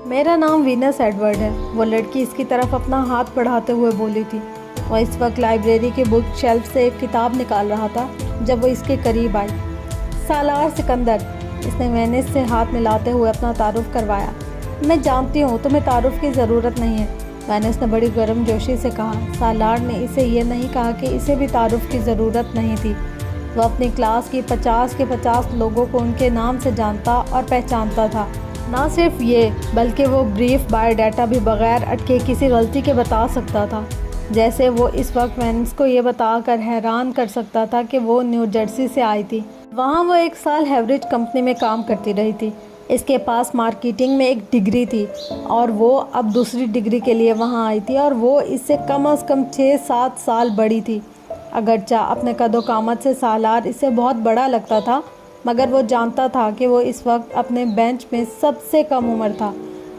میرا نام وینس ایڈورڈ ہے، وہ لڑکی اس کی طرف اپنا ہاتھ بڑھاتے ہوئے بولی تھی۔ وہ اس وقت لائبریری کے بک شیلف سے ایک کتاب نکال رہا تھا جب وہ اس کے قریب آئی۔ سالار سکندر، اس نے وینس سے ہاتھ ملاتے ہوئے اپنا تعارف کروایا۔ میں جانتی ہوں تمہیں تعارف کی ضرورت نہیں ہے، وینس نے بڑی گرم جوشی سے کہا۔ سالار نے اسے یہ نہیں کہا کہ اسے بھی تعارف کی ضرورت نہیں تھی۔ وہ اپنی کلاس کی 50 کے 50 لوگوں کو ان کے نام سے جانتا اور پہچانتا تھا۔ نہ صرف یہ، بلکہ وہ بریف بایو ڈیٹا بھی بغیر اٹکے کسی غلطی کے بتا سکتا تھا، جیسے وہ اس وقت وینس کو یہ بتا کر حیران کر سکتا تھا کہ وہ نیو جرسی سے آئی تھی۔ وہاں وہ 1 سال ہیوریج کمپنی میں کام کرتی رہی تھی۔ اس کے پاس مارکیٹنگ میں ایک ڈگری تھی، اور وہ اب دوسری ڈگری کے لیے وہاں آئی تھی، اور وہ اس سے کم از کم 6-7 سال بڑی تھی۔ اگرچہ اپنے قد و قامت سے سالار اسے بہت بڑا لگتا تھا، مگر وہ جانتا تھا کہ وہ اس وقت اپنے بینچ میں سب سے کم عمر تھا۔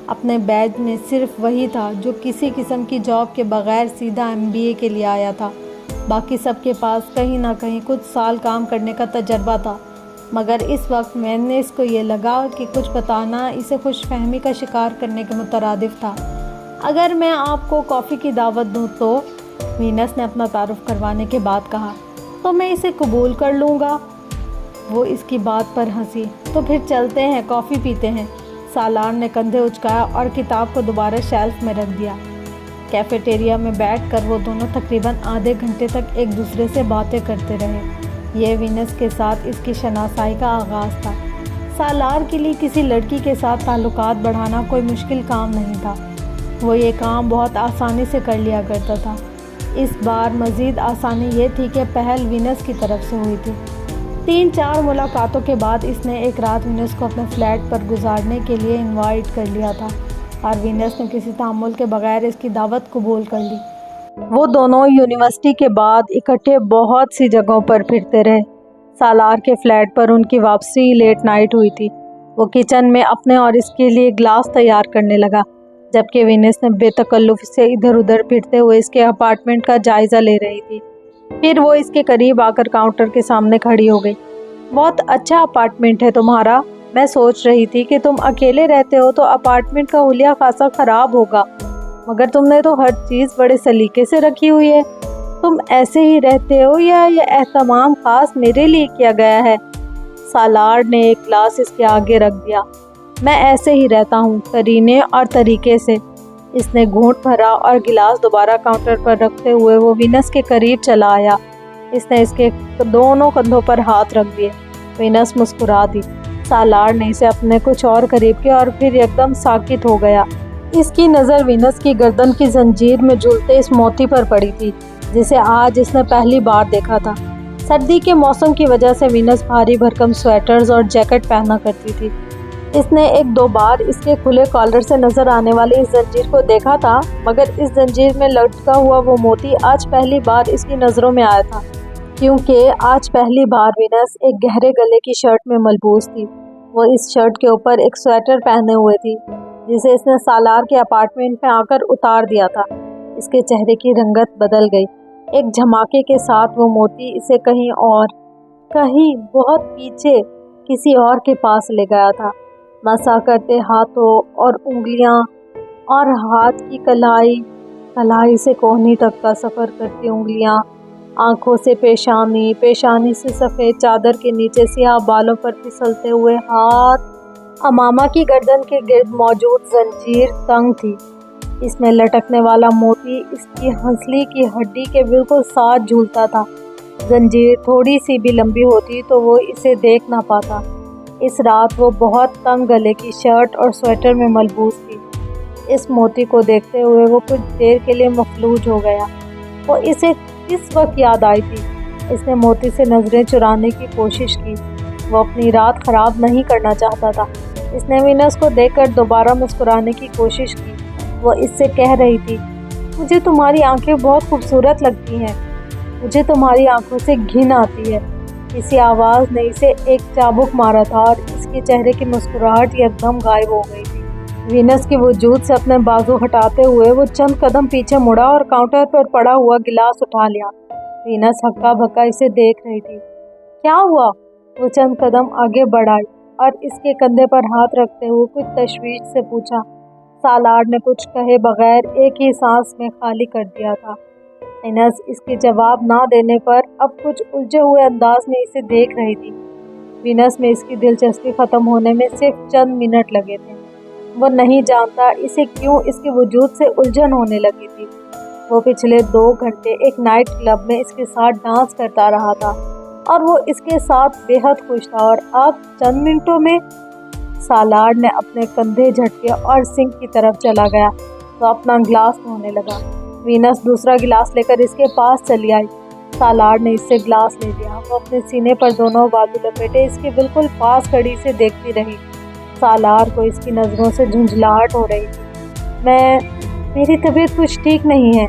اپنے بیچ میں صرف وہی تھا جو کسی قسم کی جاب کے بغیر سیدھا MBA کے لیے آیا تھا۔ باقی سب کے پاس کہیں نہ کہیں کچھ سال کام کرنے کا تجربہ تھا، مگر اس وقت وینس کو یہ لگا کہ کچھ بتانا اسے خوش فہمی کا شکار کرنے کے مترادف تھا۔ اگر میں آپ کو کافی کی دعوت دوں تو، وینس نے اپنا تعارف کروانے کے بعد کہا، تو میں اسے قبول کر لوں گا۔ وہ اس کی بات پر ہنسی۔ تو پھر چلتے ہیں، کافی پیتے ہیں۔ سالار نے کندھے اچکایا اور کتاب کو دوبارہ شیلف میں رکھ دیا۔ کیفیٹیریا میں بیٹھ کر وہ دونوں تقریباً آدھے گھنٹے تک ایک دوسرے سے باتیں کرتے رہے۔ یہ وینس کے ساتھ اس کی شناسائی کا آغاز تھا۔ سالار کے لیے کسی لڑکی کے ساتھ تعلقات بڑھانا کوئی مشکل کام نہیں تھا، وہ یہ کام بہت آسانی سے کر لیا کرتا تھا۔ اس بار مزید آسانی یہ تھی کہ پہل وینس کی طرف سے ہوئی تھی۔ 3-4 ملاقاتوں کے بعد اس نے ایک رات وینس کو اپنے فلیٹ پر گزارنے کے لیے انوائٹ کر لیا تھا اور وینس نے کسی تعامل کے بغیر اس کی دعوت قبول کر لی۔ وہ دونوں یونیورسٹی کے بعد اکٹھے بہت سی جگہوں پر پھرتے رہے۔ سالار کے فلیٹ پر ان کی واپسی لیٹ نائٹ ہوئی تھی۔ وہ کچن میں اپنے اور اس کے لیے گلاس تیار کرنے لگا، جبکہ وینس نے بے تکلف سے ادھر ادھر پھرتے ہوئے اس کے اپارٹمنٹ کا جائزہ لے رہی تھی۔ پھر وہ اس کے قریب آ کر کاؤنٹر کے سامنے کھڑی ہو گئی۔ بہت اچھا اپارٹمنٹ ہے تمہارا۔ میں سوچ رہی تھی کہ تم اکیلے رہتے ہو تو اپارٹمنٹ کا حلیہ خاصا خراب ہوگا، مگر تم نے تو ہر چیز بڑے سلیقے سے رکھی ہوئی ہے۔ تم ایسے ہی رہتے ہو یا یہ اہتمام خاص میرے لیے کیا گیا ہے؟ سالار نے ایک گلاس اس کے آگے رکھ دیا۔ میں ایسے ہی رہتا ہوں، قرینے اور طریقے سے۔ اس نے گھونٹ بھرا اور گلاس دوبارہ کاؤنٹر پر رکھتے ہوئے وہ وینس کے قریب چلا آیا۔ اس نے اس کے دونوں کندھوں پر ہاتھ رکھ دیے۔ وینس مسکرا دی۔ سالار نے اسے اپنے کچھ اور قریب کیا اور پھر یکدم ساکت ہو گیا۔ اس کی نظر وینس کی گردن کی زنجیر میں جھولتے اس موتی پر پڑی تھی جسے آج اس نے پہلی بار دیکھا تھا۔ سردی کے موسم کی وجہ سے وینس بھاری بھرکم سویٹرز اور جیکٹ پہنا کرتی تھی۔ اس نے 1-2 بار اس کے کھلے کالر سے نظر آنے والی اس زنجیر کو دیکھا تھا، مگر اس زنجیر میں لٹکا ہوا وہ موتی آج پہلی بار اس کی نظروں میں آیا تھا، کیونکہ آج پہلی بار وینس ایک گہرے گلے کی شرٹ میں ملبوس تھی۔ وہ اس شرٹ کے اوپر ایک سویٹر پہنے ہوئے تھی جسے اس نے سالار کے اپارٹمنٹ میں آ کر اتار دیا تھا۔ اس کے چہرے کی رنگت بدل گئی۔ ایک جھماکے کے ساتھ وہ موتی اسے کہیں بہت پیچھے کسی اور کے پاس لے گیا تھا۔ مسا کرتے ہاتھوں اور انگلیاں اور ہاتھ کی کلائی سے کوہنی تک کا سفر کرتی انگلیاں، آنکھوں سے پیشانی سے سفید چادر کے نیچے سیاہ بالوں پر پھسلتے ہوئے ہاتھ۔ امامہ کی گردن کے گرد موجود زنجیر تنگ تھی۔ اس میں لٹکنے والا موتی اس کی ہنسلی کی ہڈی کے بالکل ساتھ جھولتا تھا۔ زنجیر تھوڑی سی بھی لمبی ہوتی تو وہ اسے دیکھ نہ پاتا۔ اس رات وہ بہت تنگ گلے کی شرٹ اور سویٹر میں ملبوس تھی۔ اس موتی کو دیکھتے ہوئے وہ کچھ دیر کے لیے مفلوج ہو گیا۔ وہ اسے کس وقت یاد آئی تھی؟ اس نے موتی سے نظریں چرانے کی کوشش کی۔ وہ اپنی رات خراب نہیں کرنا چاہتا تھا۔ اس نے وینس کو دیکھ کر دوبارہ مسکرانے کی کوشش کی۔ وہ اس سے کہہ رہی تھی، مجھے تمہاری آنکھیں بہت خوبصورت لگتی ہیں، مجھے تمہاری آنکھوں سے گھن آتی ہے۔ کسی آواز نے اسے ایک چابک مارا تھا اور اس کے چہرے کی مسکراہٹ یکدم غائب ہو گئی تھی۔ وینس کے وجود سے اپنے بازو ہٹاتے ہوئے وہ چند قدم پیچھے مڑا اور کاؤنٹر پر پڑا ہوا گلاس اٹھا لیا۔ وینس ہکا بھکا اسے دیکھ رہی تھی۔ کیا ہوا؟ وہ چند قدم آگے بڑھ آئی اور اس کے کندھے پر ہاتھ رکھتے ہوئے کچھ تشویش سے پوچھا۔ سالار نے کچھ کہے بغیر ایک ہی سانس میں خالی کر دیا تھا۔ وینس اس کے جواب نہ دینے پر اب کچھ الجھے ہوئے انداز میں اسے دیکھ رہی تھی۔ وینس میں اس کی دلچسپی ختم ہونے میں صرف چند منٹ لگے تھے۔ وہ نہیں جانتا اسے کیوں اس کے وجود سے الجھن ہونے لگی تھی۔ وہ پچھلے 2 گھنٹے ایک نائٹ کلب میں اس کے ساتھ ڈانس کرتا رہا تھا اور وہ اس کے ساتھ بے حد خوش تھا، اور اب چند منٹوں میں سالار نے اپنے کندھے جھٹکے اور سنک کی طرف چلا گیا۔ وہ اپنا گلاس دھونے لگا۔ وینس دوسرا گلاس لے کر اس کے پاس چلی آئی۔ سالار نے اس سے گلاس لے لیا۔ وہ اپنے سینے پر دونوں بازو لپیٹے اس کے بالکل پاس کھڑی سے دیکھتی رہی۔ سالار کو اس کی نظروں سے جھنجھلاہٹ ہو رہی تھی۔ میری طبیعت کچھ ٹھیک نہیں ہے،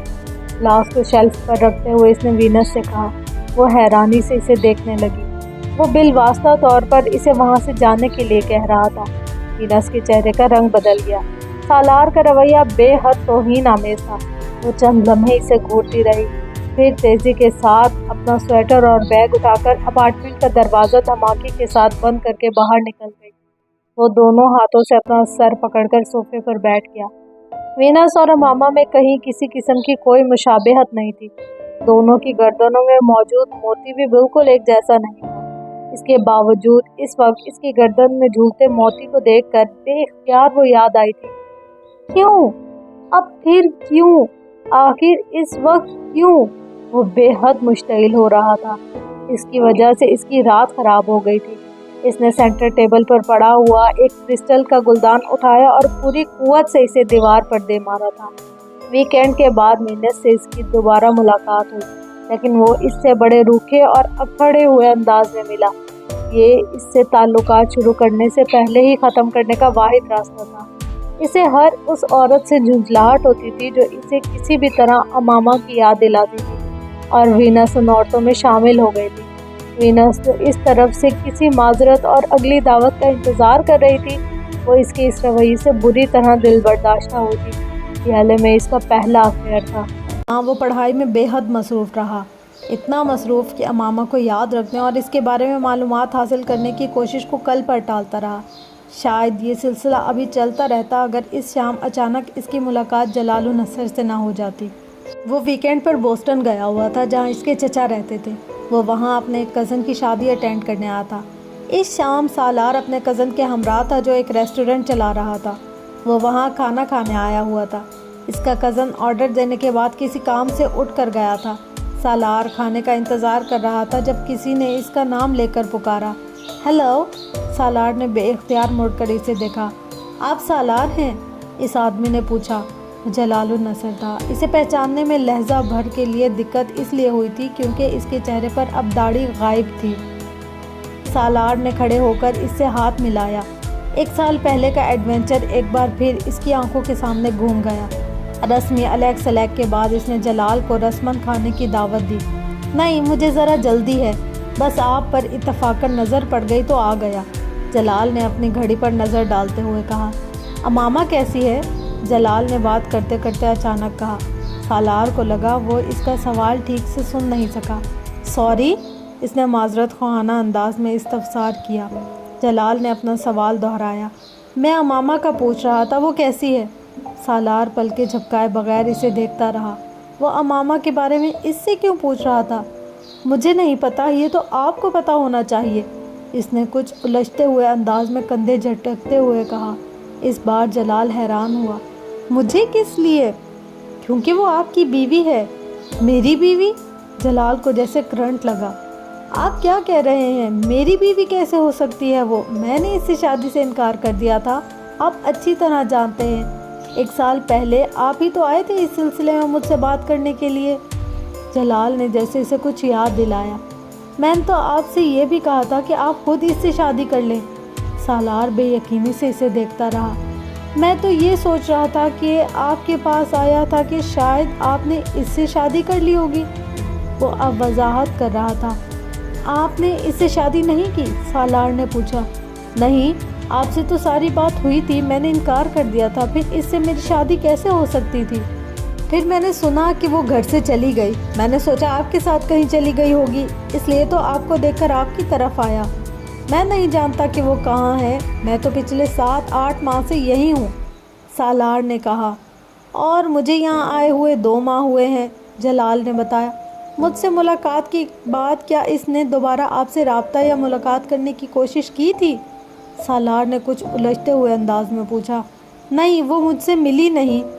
گلاس کو شیلف پر رکھتے ہوئے اس نے وینس سے کہا۔ وہ حیرانی سے اسے دیکھنے لگی۔ وہ بالواسطہ طور پر اسے وہاں سے جانے کے لیے کہہ رہا تھا۔ وینس کے چہرے کا رنگ بدل گیا۔ سالار کا رویہ بے حد توہین آمیز تھا۔ وہ چند لمحے اسے گھورتی رہی، پھر تیزی کے ساتھ اپنا سویٹر اور بیگ اٹھا کر اپارٹمنٹ کا دروازہ دھماکے کے ساتھ بند کر کے باہر نکل گئی۔ وہ دونوں ہاتھوں سے اپنا سر پکڑ کر صوفے پر بیٹھ گیا۔ وینس اور امامہ میں کہیں کسی قسم کی کوئی مشابہت نہیں تھی۔ دونوں کی گردنوں میں موجود موتی بھی بالکل ایک جیسا نہیں تھا۔ اس کے باوجود اس وقت اس کی گردن میں جھولتے موتی کو دیکھ کر بے اختیار وہ یاد آئی تھی۔ کیوں؟ اب پھر کیوں؟ آخر اس وقت کیوں؟ وہ بے حد مشتعل ہو رہا تھا۔ اس کی وجہ سے اس کی رات خراب ہو گئی تھی۔ اس نے سینٹر ٹیبل پر پڑا ہوا ایک کرسٹل کا گلدان اٹھایا اور پوری قوت سے اسے دیوار پر دے مارا تھا۔ ویکینڈ کے بعد مینس سے اس کی دوبارہ ملاقات ہوئی، لیکن وہ اس سے بڑے روکھے اور اکھڑے ہوئے انداز میں ملا۔ یہ اس سے تعلقات شروع کرنے سے پہلے ہی ختم کرنے کا واحد راستہ تھا۔ اسے ہر اس عورت سے جھنجھلاہٹ ہوتی تھی جو اسے کسی بھی طرح اماما کی یاد دلاتی تھی، اور وینس ان عورتوں میں شامل ہو گئی تھی۔ وینس جو اس طرف سے کسی معذرت اور اگلی دعوت کا انتظار کر رہی تھی، وہ اس کے اس رویے سے بری طرح دل برداشتہ ہوئی تھی۔ یہ حال میں اس کا پہلا افیئر تھا۔ وہ پڑھائی میں بے حد مصروف رہا، اتنا مصروف کہ اماما کو یاد رکھنے اور اس کے بارے میں معلومات حاصل کرنے کی کوشش کو کل پر ٹالتا رہا۔ شاید یہ سلسلہ ابھی چلتا رہتا اگر اس شام اچانک اس کی ملاقات جلال النصر سے نہ ہو جاتی۔ وہ ویکینڈ پر بوسٹن گیا ہوا تھا جہاں اس کے چچا رہتے تھے۔ وہ وہاں اپنے ایک کزن کی شادی اٹینڈ کرنے آیا تھا۔ اس شام سالار اپنے کزن کے ہمراہ تھا جو ایک ریسٹورنٹ چلا رہا تھا۔ وہ وہاں کھانا کھانے آیا ہوا تھا۔ اس کا کزن آرڈر دینے کے بعد کسی کام سے اٹھ کر گیا تھا۔ سالار کھانے کا انتظار کر رہا تھا جب کسی نے اس کا نام لے کر پکارا، ہیلو۔ سالار نے بے اختیار مڑ کر اسے دیکھا۔ آپ سالار ہیں؟ اس آدمی نے پوچھا۔ جلال النصر تھا۔ اسے پہچاننے میں لہجہ بھر کے لیے دقت اس لیے ہوئی تھی کیونکہ اس کے چہرے پر اب داڑھی غائب تھی۔ سالار نے کھڑے ہو کر اس سے ہاتھ ملایا۔ 1 سال پہلے کا ایڈونچر ایک بار پھر اس کی آنکھوں کے سامنے گھوم گیا۔ رسمی الیک سلیک کے بعد اس نے جلال کو رسماً کھانے کی دعوت دی۔ نہیں، مجھے ذرا جلدی ہے، بس آپ پر اتفاقاً نظر پڑ گئی تو آ گیا۔ جلال نے اپنی گھڑی پر نظر ڈالتے ہوئے کہا۔ اماما کیسی ہے؟ جلال نے بات کرتے کرتے اچانک کہا۔ سالار کو لگا وہ اس کا سوال ٹھیک سے سن نہیں سکا۔ سوری، اس نے معذرت خواہانہ انداز میں استفسار کیا۔ جلال نے اپنا سوال دہرایا۔ میں اماما کا پوچھ رہا تھا، وہ کیسی ہے؟ سالار پلکیں جھپکائے بغیر اسے دیکھتا رہا۔ وہ اماما کے بارے میں اس سے کیوں پوچھ رہا تھا؟ مجھے نہیں پتا، یہ تو آپ کو پتا ہونا چاہیے، اس نے کچھ الجھتے ہوئے انداز میں کندھے جھٹکتے ہوئے کہا۔ اس بار جلال حیران ہوا۔ مجھے کس لیے؟ کیونکہ وہ آپ کی بیوی ہے۔ میری بیوی؟ جلال کو جیسے کرنٹ لگا۔ آپ کیا کہہ رہے ہیں؟ میری بیوی کیسے ہو سکتی ہے وہ؟ میں نے اس سے شادی سے انکار کر دیا تھا، آپ اچھی طرح جانتے ہیں۔ 1 سال پہلے آپ ہی تو آئے تھے اس سلسلے میں مجھ سے بات کرنے کے لیے۔ جلال نے جیسے اسے کچھ یاد دلایا۔ میں نے تو آپ سے یہ بھی کہا تھا کہ آپ خود اس سے شادی کر لیں۔ سالار بے یقینی سے اسے دیکھتا رہا۔ میں تو یہ سوچ رہا تھا کہ آپ کے پاس آیا تھا کہ شاید آپ نے اس سے شادی کر لی ہوگی۔ وہ اب وضاحت کر رہا تھا۔ آپ نے اس سے شادی نہیں کی؟ سالار نے پوچھا۔ نہیں، آپ سے تو ساری بات ہوئی تھی، میں نے انکار کر دیا تھا، پھر اس سے میری شادی کیسے ہو سکتی تھی؟ پھر میں نے سنا کہ وہ گھر سے چلی گئی، میں نے سوچا آپ کے ساتھ کہیں چلی گئی ہوگی، اس لیے تو آپ کو دیکھ کر آپ کی طرف آیا۔ میں نہیں جانتا کہ وہ کہاں ہے، میں تو پچھلے 7-8 ماہ سے یہی ہوں، سالار نے کہا۔ اور مجھے یہاں آئے ہوئے 2 ماہ ہوئے ہیں، جلال نے بتایا۔ مجھ سے ملاقات کے بعد کیا اس نے دوبارہ آپ سے رابطہ یا ملاقات کرنے کی کوشش کی تھی؟ سالار نے کچھ الجھتے ہوئے انداز میں پوچھا۔ نہیں، وہ مجھ سے ملی نہیں۔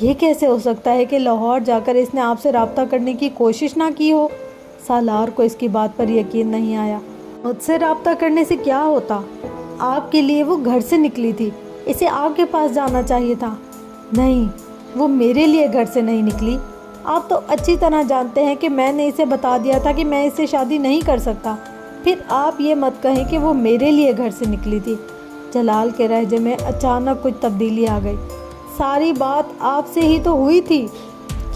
یہ کیسے ہو سکتا ہے کہ لاہور جا کر اس نے آپ سے رابطہ کرنے کی کوشش نہ کی ہو؟ سالار کو اس کی بات پر یقین نہیں آیا۔ مجھ سے رابطہ کرنے سے کیا ہوتا؟ آپ کے لیے وہ گھر سے نکلی تھی، اسے آپ کے پاس جانا چاہیے تھا۔ نہیں، وہ میرے لیے گھر سے نہیں نکلی۔ آپ تو اچھی طرح جانتے ہیں کہ میں نے اسے بتا دیا تھا کہ میں اس سے شادی نہیں کر سکتا، پھر آپ یہ مت کہیں کہ وہ میرے لیے گھر سے نکلی تھی۔ جلال کے لہجے میں اچانک کچھ تبدیلی آ گئی۔ ساری بات آپ سے ہی تو ہوئی تھی۔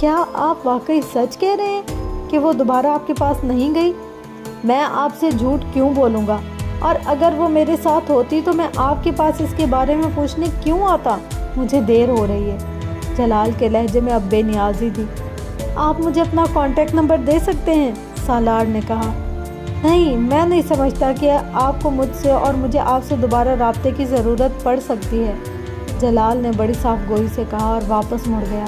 کیا آپ واقعی سچ کہہ رہے ہیں کہ وہ دوبارہ آپ کے پاس نہیں گئی؟ میں آپ سے جھوٹ کیوں بولوں گا؟ اور اگر وہ میرے ساتھ ہوتی تو میں آپ کے پاس اس کے بارے میں پوچھنے کیوں آتا؟ مجھے دیر ہو رہی ہے۔ جلال کے لہجے میں اب بے نیازی تھی۔ آپ مجھے اپنا کانٹیکٹ نمبر دے سکتے ہیں؟ سالار نے کہا۔ نہیں، میں نہیں سمجھتا کہ آپ کو مجھ سے اور مجھے آپ سے دوبارہ رابطے کی ضرورت پڑ سکتی ہے، جلال نے بڑی صاف گوئی سے کہا اور واپس مڑ گیا۔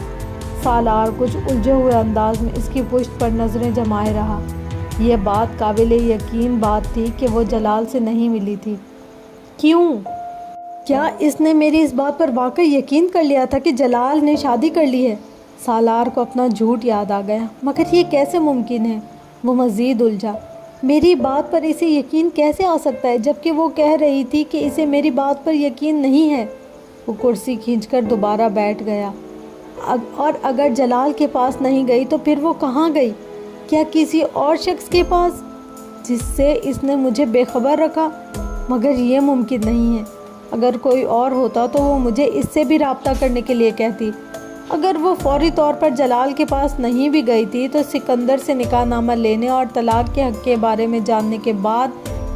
سالار کچھ الجھے ہوئے انداز میں اس کی پشت پر نظریں جمائے رہا۔ یہ بات قابل یقین بات تھی کہ وہ جلال سے نہیں ملی تھی۔ کیوں؟ کیا اس نے میری اس بات پر واقعی یقین کر لیا تھا کہ جلال نے شادی کر لی ہے؟ سالار کو اپنا جھوٹ یاد آ گیا۔ مگر یہ کیسے ممکن ہے؟ وہ مزید الجھا۔ میری بات پر اسے یقین کیسے آ سکتا ہے جبکہ وہ کہہ رہی تھی کہ اسے میری بات پر یقین نہیں ہے۔ وہ کرسی کھینچ کر دوبارہ بیٹھ گیا۔ اور اگر جلال کے پاس نہیں گئی تو پھر وہ کہاں گئی؟ کیا کسی اور شخص کے پاس جس سے اس نے مجھے بے خبر رکھا؟ مگر یہ ممکن نہیں ہے۔ اگر کوئی اور ہوتا تو وہ مجھے اس سے بھی رابطہ کرنے کے لیے کہتی۔ اگر وہ فوری طور پر جلال کے پاس نہیں بھی گئی تھی تو سکندر سے نکاح نامہ لینے اور طلاق کے حق کے بارے میں جاننے کے بعد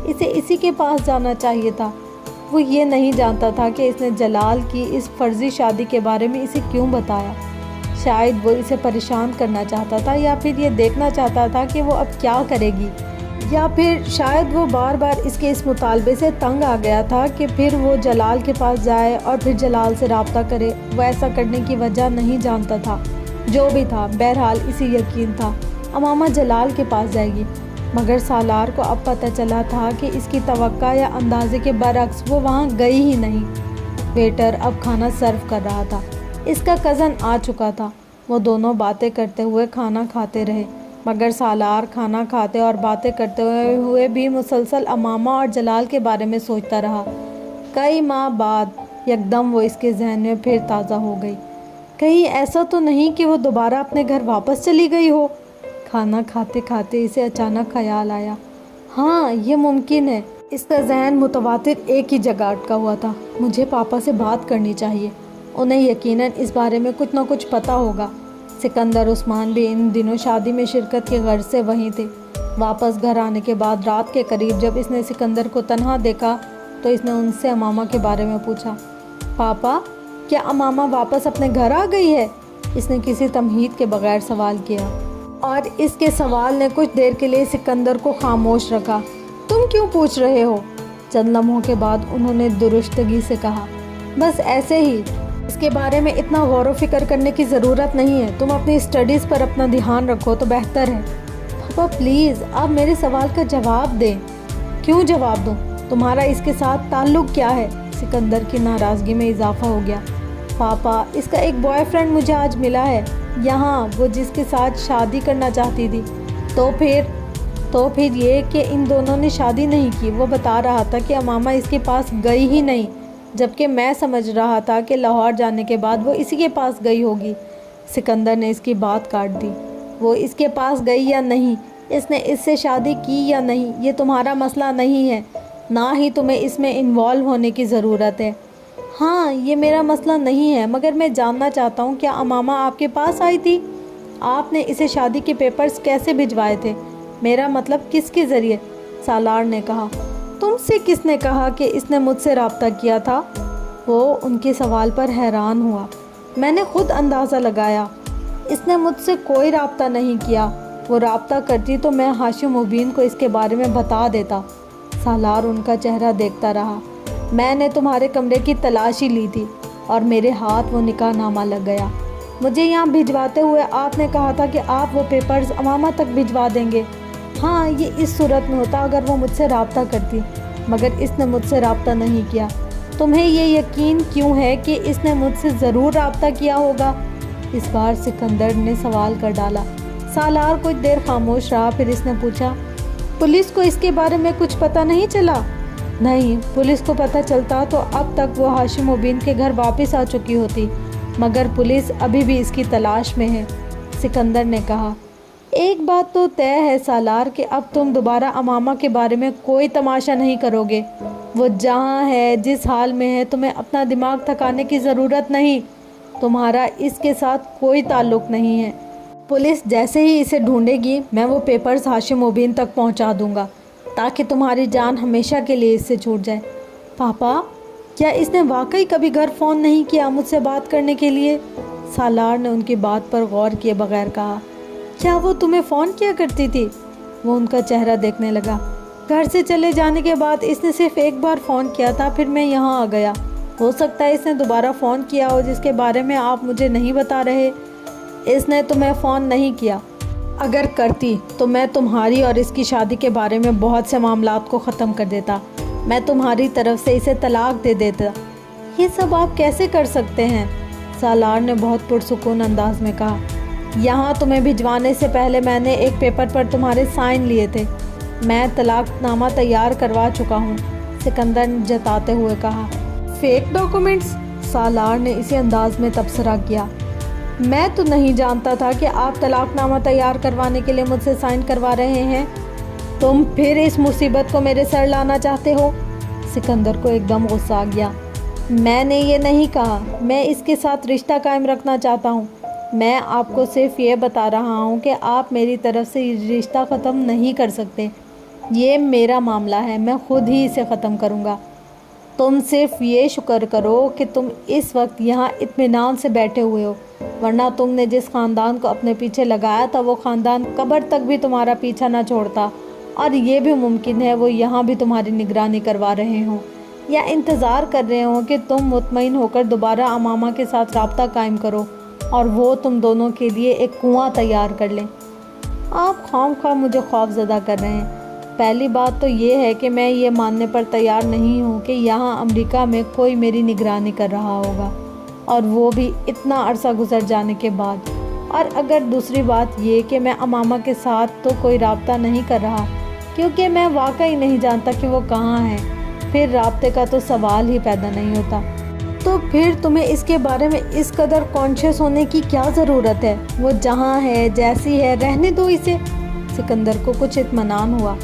اسے اسی کے پاس جانا چاہیے تھا۔ وہ یہ نہیں جانتا تھا کہ اس نے جلال کی اس فرضی شادی کے بارے میں اسے کیوں بتایا۔ شاید وہ اسے پریشان کرنا چاہتا تھا یا پھر یہ دیکھنا چاہتا تھا کہ وہ اب کیا کرے گی، یا پھر شاید وہ بار بار اس کے اس مطالبے سے تنگ آ گیا تھا کہ پھر وہ جلال کے پاس جائے اور پھر جلال سے رابطہ کرے۔ وہ ایسا کرنے کی وجہ نہیں جانتا تھا۔ جو بھی تھا، بہرحال اسے یقین تھا امامہ جلال کے پاس جائے گی، مگر سالار کو اب پتہ چلا تھا کہ اس کی توقع یا اندازے کے برعکس وہ وہاں گئی ہی نہیں۔ ویٹر اب کھانا سرو کر رہا تھا۔ اس کا کزن آ چکا تھا۔ وہ دونوں باتیں کرتے ہوئے کھانا کھاتے رہے، مگر سالار کھانا کھاتے اور باتیں کرتے ہوئے بھی مسلسل امامہ اور جلال کے بارے میں سوچتا رہا۔ کئی ماہ بعد یکدم وہ اس کے ذہن میں پھر تازہ ہو گئی۔ کہیں ایسا تو نہیں کہ وہ دوبارہ اپنے گھر واپس چلی گئی ہو؟ کھانا کھاتے کھاتے اسے اچانک خیال آیا، ہاں یہ ممکن ہے۔ اس کا ذہن متواتر ایک ہی جگہ اٹکا ہوا تھا، مجھے پاپا سے بات کرنی چاہیے، انہیں یقیناً اس بارے میں کچھ نہ کچھ پتہ ہوگا۔ سکندر عثمان بھی ان دنوں شادی میں شرکت کے غرض سے وہیں تھے۔ واپس گھر آنے کے بعد رات کے قریب جب اس نے سکندر کو تنہا دیکھا تو اس نے ان سے امامہ کے بارے میں پوچھا۔ پاپا، کیا امامہ واپس اپنے گھر آ گئی ہے؟ اس نے کسی تمہید کے بغیر سوال کیا، اور اس کے سوال نے کچھ دیر کے لیے سکندر کو خاموش رکھا۔ تم کیوں پوچھ رہے ہو؟ چند لمحوں کے بعد انہوں نے درستگی سے کہا، بس ایسے ہی، اس کے بارے میں اتنا غور و فکر کرنے کی ضرورت نہیں ہے، تم اپنی اسٹڈیز پر اپنا دھیان رکھو تو بہتر ہے۔ پاپا پلیز آپ میرے سوال کا جواب دیں۔ کیوں جواب دوں؟ تمہارا اس کے ساتھ تعلق کیا ہے؟ سکندر کی ناراضگی میں اضافہ ہو گیا۔ پاپا، اس کا ایک بوائے فرینڈ مجھے آج ملا ہے یہاں، وہ جس کے ساتھ شادی کرنا چاہتی تھی۔ تو پھر یہ کہ ان دونوں نے شادی نہیں کی۔ وہ بتا رہا تھا کہ امامہ اس کے پاس گئی ہی نہیں، جبکہ میں سمجھ رہا تھا کہ لاہور جانے کے بعد وہ اسی کے پاس گئی ہوگی۔ سکندر نے اس کی بات کاٹ دی۔ وہ اس کے پاس گئی یا نہیں، اس نے اس سے شادی کی یا نہیں، یہ تمہارا مسئلہ نہیں ہے، نہ ہی تمہیں اس میں انوالو ہونے کی ضرورت ہے۔ ہاں یہ میرا مسئلہ نہیں ہے، مگر میں جاننا چاہتا ہوں کیا امامہ آپ کے پاس آئی تھی؟ آپ نے اسے شادی کے پیپرز کیسے بھجوائے تھے؟ میرا مطلب کس کے ذریعے؟ سالار نے کہا۔ تم سے کس نے کہا کہ اس نے مجھ سے رابطہ کیا تھا؟ وہ ان کے سوال پر حیران ہوا۔ میں نے خود اندازہ لگایا، اس نے مجھ سے کوئی رابطہ نہیں کیا، وہ رابطہ کرتی تو میں ہاشم مبین کو اس کے بارے میں بتا دیتا۔ سالار ان کا چہرہ دیکھتا رہا۔ میں نے تمہارے کمرے کی تلاشی لی تھی اور میرے ہاتھ وہ نکاح نامہ لگ گیا۔ مجھے یہاں بھجواتے ہوئے آپ نے کہا تھا کہ آپ وہ پیپرز امامہ تک بھجوا دیں گے۔ ہاں یہ اس صورت میں ہوتا اگر وہ مجھ سے رابطہ کرتی، مگر اس نے مجھ سے رابطہ نہیں کیا۔ تمہیں یہ یقین کیوں ہے کہ اس نے مجھ سے ضرور رابطہ کیا ہوگا؟ اس بار سکندر نے سوال کر ڈالا۔ سالار کچھ دیر خاموش رہا، پھر اس نے پوچھا، پولیس کو اس کے بارے میں کچھ پتہ نہیں چلا؟ نہیں، پولیس کو پتہ چلتا تو اب تک وہ ہاشم مبین کے گھر واپس آ چکی ہوتی، مگر پولیس ابھی بھی اس کی تلاش میں ہے۔ سکندر نے کہا، ایک بات تو طے ہے سالار کہ اب تم دوبارہ امامہ کے بارے میں کوئی تماشا نہیں کرو گے۔ وہ جہاں ہے، جس حال میں ہے، تمہیں اپنا دماغ تھکانے کی ضرورت نہیں، تمہارا اس کے ساتھ کوئی تعلق نہیں ہے۔ پولیس جیسے ہی اسے ڈھونڈے گی میں وہ پیپرز ہاشم مبین تک پہنچا دوں گا تاکہ تمہاری جان ہمیشہ کے لیے اس سے چھوٹ جائے۔ پاپا، کیا اس نے واقعی کبھی گھر فون نہیں کیا مجھ سے بات کرنے کے لیے؟ سالار نے ان کی بات پر غور کیے بغیر کہا، کیا وہ تمہیں فون کیا کرتی تھی؟ وہ ان کا چہرہ دیکھنے لگا۔ گھر سے چلے جانے کے بعد اس نے صرف ایک بار فون کیا تھا، پھر میں یہاں آ گیا۔ ہو سکتا ہے اس نے دوبارہ فون کیا ہو جس کے بارے میں آپ مجھے نہیں بتا رہے۔ اس نے تمہیں فون نہیں کیا۔ اگر کرتی تو میں تمہاری اور اس کی شادی کے بارے میں بہت سے معاملات کو ختم کر دیتا، میں تمہاری طرف سے اسے طلاق دے دیتا۔ یہ سب آپ کیسے کر سکتے ہیں؟ سالار نے بہت پرسکون انداز میں کہا، یہاں تمہیں بھجوانے سے پہلے میں نے ایک پیپر پر تمہارے سائن لیے تھے۔ میں طلاق نامہ تیار کروا چکا ہوں، سکندر نے جتاتے ہوئے کہا۔ Fake documents? سالار نے اسی انداز میں تبصرہ کیا۔ میں تو نہیں جانتا تھا کہ آپ طلاق نامہ تیار کروانے کے لیے مجھ سے سائن کروا رہے ہیں۔ تم پھر اس مصیبت کو میرے سر لانا چاہتے ہو؟ سکندر کو ایک دم غصہ آ گیا۔ میں نے یہ نہیں کہا، میں اس کے ساتھ رشتہ قائم رکھنا چاہتا ہوں۔ میں آپ کو صرف یہ بتا رہا ہوں کہ آپ میری طرف سے یہ رشتہ ختم نہیں کر سکتے۔ یہ میرا معاملہ ہے، میں خود ہی اسے ختم کروں گا۔ تم صرف یہ شکر کرو کہ تم اس وقت یہاں اطمینان سے بیٹھے ہوئے ہو، ورنہ تم نے جس خاندان کو اپنے پیچھے لگایا تھا وہ خاندان قبر تک بھی تمہارا پیچھا نہ چھوڑتا، اور یہ بھی ممکن ہے وہ یہاں بھی تمہاری نگرانی کروا رہے ہوں یا انتظار کر رہے ہوں کہ تم مطمئن ہو کر دوبارہ امامہ کے ساتھ رابطہ قائم کرو اور وہ تم دونوں کے لیے ایک کنواں تیار کر لیں۔ آپ خواہ خواہ مجھے خوف زدہ کر رہے ہیں۔ پہلی بات تو یہ ہے کہ میں یہ ماننے پر تیار نہیں ہوں کہ یہاں امریکہ میں کوئی میری نگرانی کر رہا ہوگا، اور وہ بھی اتنا عرصہ گزر جانے کے بعد۔ اور اگر دوسری بات یہ کہ میں امامہ کے ساتھ تو کوئی رابطہ نہیں کر رہا کیونکہ میں واقعی نہیں جانتا کہ وہ کہاں ہیں، پھر رابطے کا تو سوال ہی پیدا نہیں ہوتا۔ تو پھر تمہیں اس کے بارے میں اس قدر کانشیس ہونے کی کیا ضرورت ہے؟ وہ جہاں ہے، جیسی ہے، رہنے دو اسے۔ سکندر کو کچھ اطمینان ہوا۔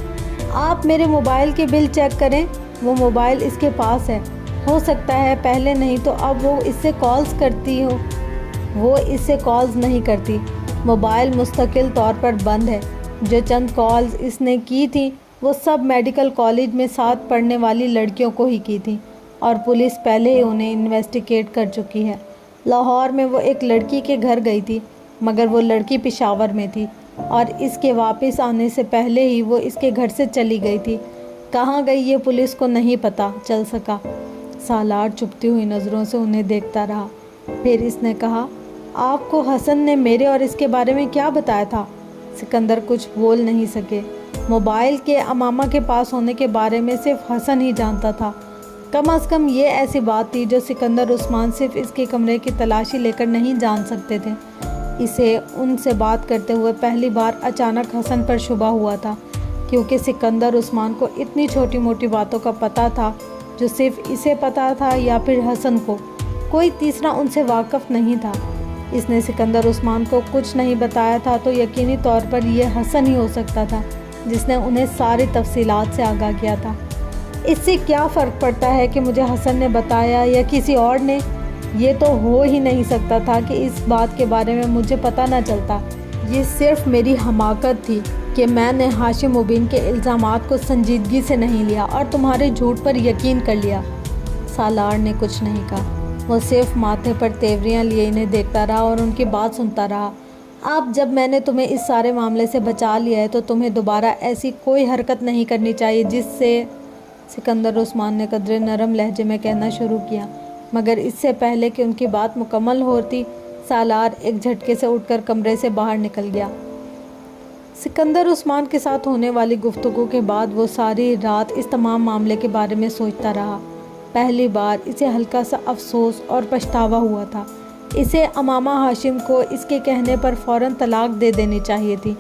آپ میرے موبائل کے بل چیک کریں، وہ موبائل اس کے پاس ہے، ہو سکتا ہے پہلے نہیں تو اب وہ اس سے کالز کرتی ہو۔ وہ اس سے کالز نہیں کرتی، موبائل مستقل طور پر بند ہے۔ جو چند کالز اس نے کی تھیں وہ سب میڈیکل کالج میں ساتھ پڑھنے والی لڑکیوں کو ہی کی تھیں، اور پولیس پہلے ہی انہیں انویسٹیگیٹ کر چکی ہے۔ لاہور میں وہ ایک لڑکی کے گھر گئی تھی، مگر وہ لڑکی پشاور میں تھی، اور اس کے واپس آنے سے پہلے ہی وہ اس کے گھر سے چلی گئی تھی۔ کہاں گئی یہ پولیس کو نہیں پتہ چل سکا۔ سالار چپتی ہوئی نظروں سے انہیں دیکھتا رہا، پھر اس نے کہا، آپ کو حسن نے میرے اور اس کے بارے میں کیا بتایا تھا؟ سکندر کچھ بول نہیں سکے۔ موبائل کے امامہ کے پاس ہونے کے بارے میں صرف حسن ہی جانتا تھا۔ کم از کم یہ ایسی بات تھی جو سکندر عثمان صرف اس کے کمرے کی تلاشی لے کر نہیں جان سکتے تھے۔ اسے ان سے بات کرتے ہوئے پہلی بار اچانک حسن پر شبہ ہوا تھا، کیونکہ سکندر عثمان کو اتنی چھوٹی موٹی باتوں کا پتہ تھا جو صرف اسے پتہ تھا یا پھر حسن کو، کوئی تیسرا ان سے واقف نہیں تھا۔ اس نے سکندر عثمان کو کچھ نہیں بتایا تھا تو یقینی طور پر یہ حسن ہی ہو سکتا تھا جس نے انہیں ساری تفصیلات سے آگاہ کیا تھا۔ اس سے کیا فرق پڑتا ہے کہ مجھے حسن نے بتایا یا کسی اور نے؟ یہ تو ہو ہی نہیں سکتا تھا کہ اس بات کے بارے میں مجھے پتہ نہ چلتا۔ یہ صرف میری حماقت تھی کہ میں نے ہاشم مبین کے الزامات کو سنجیدگی سے نہیں لیا اور تمہارے جھوٹ پر یقین کر لیا۔ سالار نے کچھ نہیں کہا، وہ صرف ماتھے پر تیوریاں لیے انہیں دیکھتا رہا اور ان کی بات سنتا رہا۔ اب جب میں نے تمہیں اس سارے معاملے سے بچا لیا ہے تو تمہیں دوبارہ ایسی کوئی حرکت نہیں کرنی چاہیے جس سے، سکندر عثمان نے قدرے نرم لہجے میں کہنا شروع کیا، مگر اس سے پہلے کہ ان کی بات مکمل ہوتی سالار ایک جھٹکے سے اٹھ کر کمرے سے باہر نکل گیا۔ سکندر عثمان کے ساتھ ہونے والی گفتگو کے بعد وہ ساری رات اس تمام معاملے کے بارے میں سوچتا رہا۔ پہلی بار اسے ہلکا سا افسوس اور پچھتاوا ہوا تھا۔ اسے امامہ ہاشم کو اس کے کہنے پر فوراً طلاق دے دینی چاہیے تھی،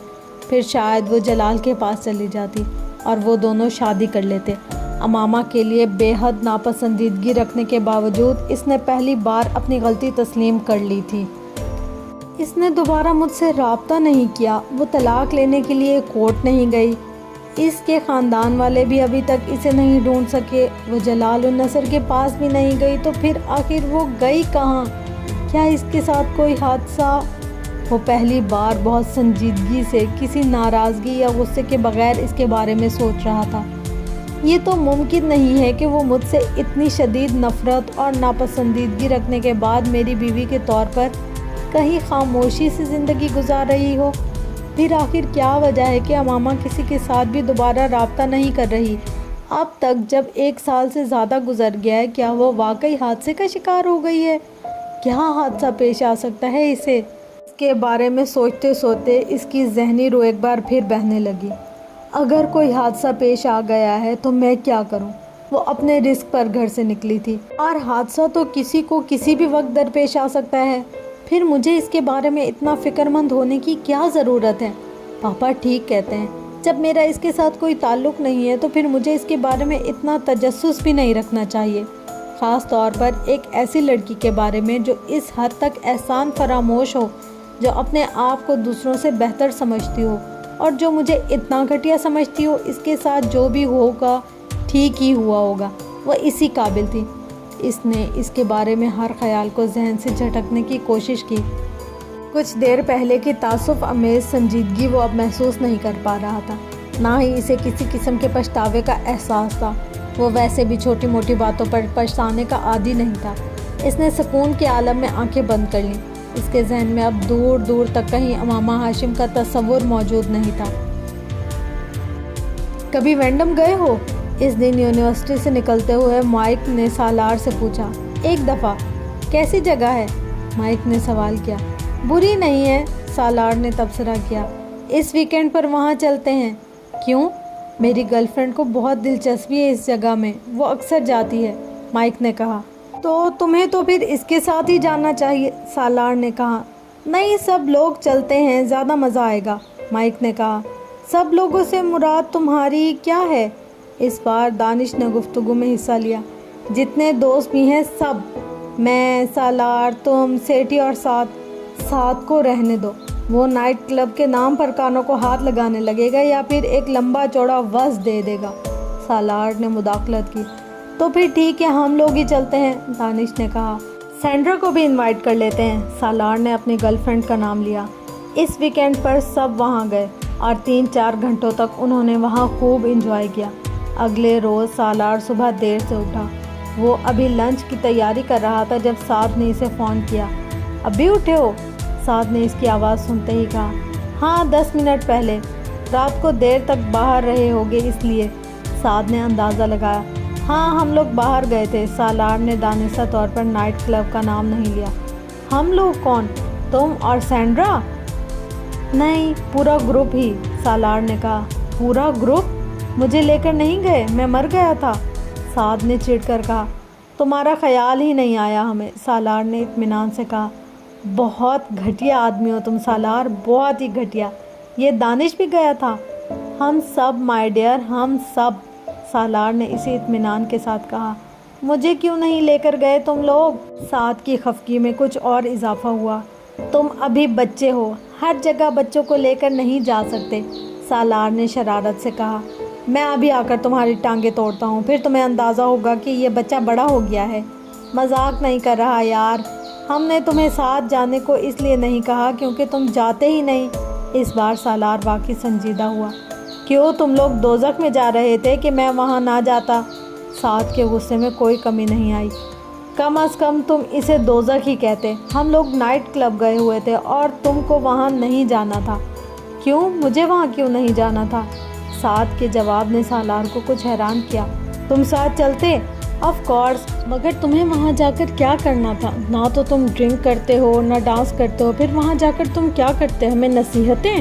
پھر شاید وہ جلال کے پاس چلی جاتی اور وہ دونوں شادی کر لیتے۔ امامہ کے لیے بے حد ناپسندیدگی رکھنے کے باوجود اس نے پہلی بار اپنی غلطی تسلیم کر لی تھی۔ اس نے دوبارہ مجھ سے رابطہ نہیں کیا، وہ طلاق لینے کے لیے کورٹ نہیں گئی، اس کے خاندان والے بھی ابھی تک اسے نہیں ڈھونڈ سکے، وہ جلال النصر کے پاس بھی نہیں گئی، تو پھر آخر وہ گئی کہاں؟ کیا اس کے ساتھ کوئی حادثہ؟ وہ پہلی بار بہت سنجیدگی سے، کسی ناراضگی یا غصے کے بغیر اس کے بارے میں سوچ رہا تھا۔ یہ تو ممکن نہیں ہے کہ وہ مجھ سے اتنی شدید نفرت اور ناپسندیدگی رکھنے کے بعد میری بیوی کے طور پر کہیں خاموشی سے زندگی گزار رہی ہو۔ پھر آخر کیا وجہ ہے کہ امامہ کسی کے ساتھ بھی دوبارہ رابطہ نہیں کر رہی؟ اب تک جب 1 سال سے زیادہ گزر گیا ہے، کیا وہ واقعی حادثے کا شکار ہو گئی ہے؟ کیا حادثہ پیش آ سکتا ہے اسے؟ اس کے بارے میں سوچتے سوچتے اس کی ذہنی روح ایک بار پھر بہنے لگی۔ اگر کوئی حادثہ پیش آ گیا ہے تو میں کیا کروں؟ وہ اپنے رزق پر گھر سے نکلی تھی، اور حادثہ تو کسی کو کسی بھی وقت درپیش آ سکتا ہے۔ پھر مجھے اس کے بارے میں اتنا فکر مند ہونے کی کیا ضرورت ہے؟ پاپا ٹھیک کہتے ہیں، جب میرا اس کے ساتھ کوئی تعلق نہیں ہے تو پھر مجھے اس کے بارے میں اتنا تجسس بھی نہیں رکھنا چاہیے، خاص طور پر ایک ایسی لڑکی کے بارے میں جو اس حد تک احسان فراموش ہو، جو اپنے آپ کو دوسروں سے بہتر سمجھتی ہو اور جو مجھے اتنا گھٹیا سمجھتی ہو۔ اس کے ساتھ جو بھی ہوگا ٹھیک ہی ہوا ہوگا، وہ اسی قابل تھی۔ اس نے اس کے بارے میں ہر خیال کو ذہن سے جھٹکنے کی کوشش کی۔ کچھ دیر پہلے کی تعصب آمیز سنجیدگی وہ اب محسوس نہیں کر پا رہا تھا، نہ ہی اسے کسی قسم کے پچھتاوے کا احساس تھا۔ وہ ویسے بھی چھوٹی موٹی باتوں پر پچھتانے کا عادی نہیں تھا۔ اس نے سکون کے عالم میں آنکھیں بند کر لیں۔ اس کے ذہن میں اب دور دور تک کہیں امامہ ہاشم کا تصور موجود نہیں تھا۔ کبھی وینڈم گئے ہو؟ اس دن یونیورسٹی سے نکلتے ہوئے مائک نے سالار سے پوچھا۔ ایک دفعہ۔ کیسی جگہ ہے؟ مائک نے سوال کیا۔ بری نہیں ہے، سالار نے تبصرہ کیا۔ اس ویکینڈ پر وہاں چلتے ہیں۔ کیوں؟ میری گرل فرینڈ کو بہت دلچسپی ہے اس جگہ میں، وہ اکثر جاتی ہے، مائک نے کہا۔ تو تمہیں تو پھر اس کے ساتھ ہی جانا چاہیے، سالار نے کہا۔ نہیں، سب لوگ چلتے ہیں، زیادہ مزہ آئے گا، مائک نے کہا۔ سب لوگوں سے مراد تمہاری کیا ہے؟ اس بار دانش نے گفتگو میں حصہ لیا۔ جتنے دوست بھی ہیں سب، میں، سالار، تم، سیٹھی اور ساتھ کو رہنے دو۔ وہ نائٹ کلب کے نام پر کانوں کو ہاتھ لگانے لگے گا یا پھر ایک لمبا چوڑا وعظ دے دے گا، سالار نے مداخلت کی۔ تو پھر ٹھیک ہے، ہم لوگ ہی چلتے ہیں، دانش نے کہا۔ سینڈرا کو بھی انوائٹ کر لیتے ہیں، سالار نے اپنی گرل فرینڈ کا نام لیا۔ اس ویکینڈ پر سب وہاں گئے اور 3-4 گھنٹوں تک انہوں نے وہاں خوب انجوائے کیا۔ اگلے روز سالار صبح دیر سے اٹھا۔ وہ ابھی لنچ کی تیاری کر رہا تھا جب سعد نے اسے فون کیا۔ ابھی اٹھے ہو؟ سعد نے اس کی آواز سنتے ہی کہا۔ ہاں، 10 منٹ پہلے۔ رات کو دیر تک باہر رہے ہوگے اس لیے، سعد نے اندازہ لگایا۔ ہاں، ہم لوگ باہر گئے تھے، سالار نے دانستہ طور پر نائٹ کلب کا نام نہیں لیا۔ ہم لوگ کون؟ تم اور سینڈرا؟ نہیں، پورا گروپ ہی، سالار نے کہا۔ پورا گروپ؟ مجھے لے کر نہیں گئے؟ میں مر گیا تھا، سعد نے چڑ کر کہا۔ تمہارا خیال ہی نہیں آیا ہمیں، سالار نے اطمینان سے کہا۔ بہت گھٹیا آدمی ہو تم سالار، بہت ہی گھٹیا۔ یہ دانش بھی گیا تھا؟ ہم سب مائی ڈیئر، ہم سب، سالار نے اسی اطمینان کے ساتھ کہا۔ مجھے کیوں نہیں لے کر گئے تم لوگ؟ سعد کی خفگی میں کچھ اور اضافہ ہوا۔ تم ابھی بچے ہو، ہر جگہ بچوں کو لے کر نہیں جا سکتے، سالار نے شرارت سے کہا۔ میں ابھی آ کر تمہاری ٹانگیں توڑتا ہوں، پھر تمہیں اندازہ ہوگا کہ یہ بچہ بڑا ہو گیا ہے۔ مذاق نہیں کر رہا یار، ہم نے تمہیں ساتھ جانے کو اس لیے نہیں کہا کیونکہ تم جاتے ہی نہیں۔ اس بار سالار واقعی سنجیدہ ہوا۔ کیوں، تم لوگ دوزخ میں جا رہے تھے کہ میں وہاں نہ جاتا؟ سعد کے غصے میں کوئی کمی نہیں آئی۔ کم از کم تم اسے دوزخ ہی کہتے۔ ہم لوگ نائٹ کلب گئے ہوئے تھے اور تم کو وہاں نہیں جانا تھا۔ کیوں، مجھے وہاں کیوں نہیں جانا تھا؟ سعد کے جواب نے سالار کو کچھ حیران کیا۔ تم ساتھ چلتے؟ آف کورس، مگر تمہیں وہاں جا کر کیا کرنا تھا؟ نہ تو تم ڈرنک کرتے ہو نہ ڈانس کرتے ہو، پھر وہاں جا کر تم کیا کرتے؟ ہمیں نصیحتیں؟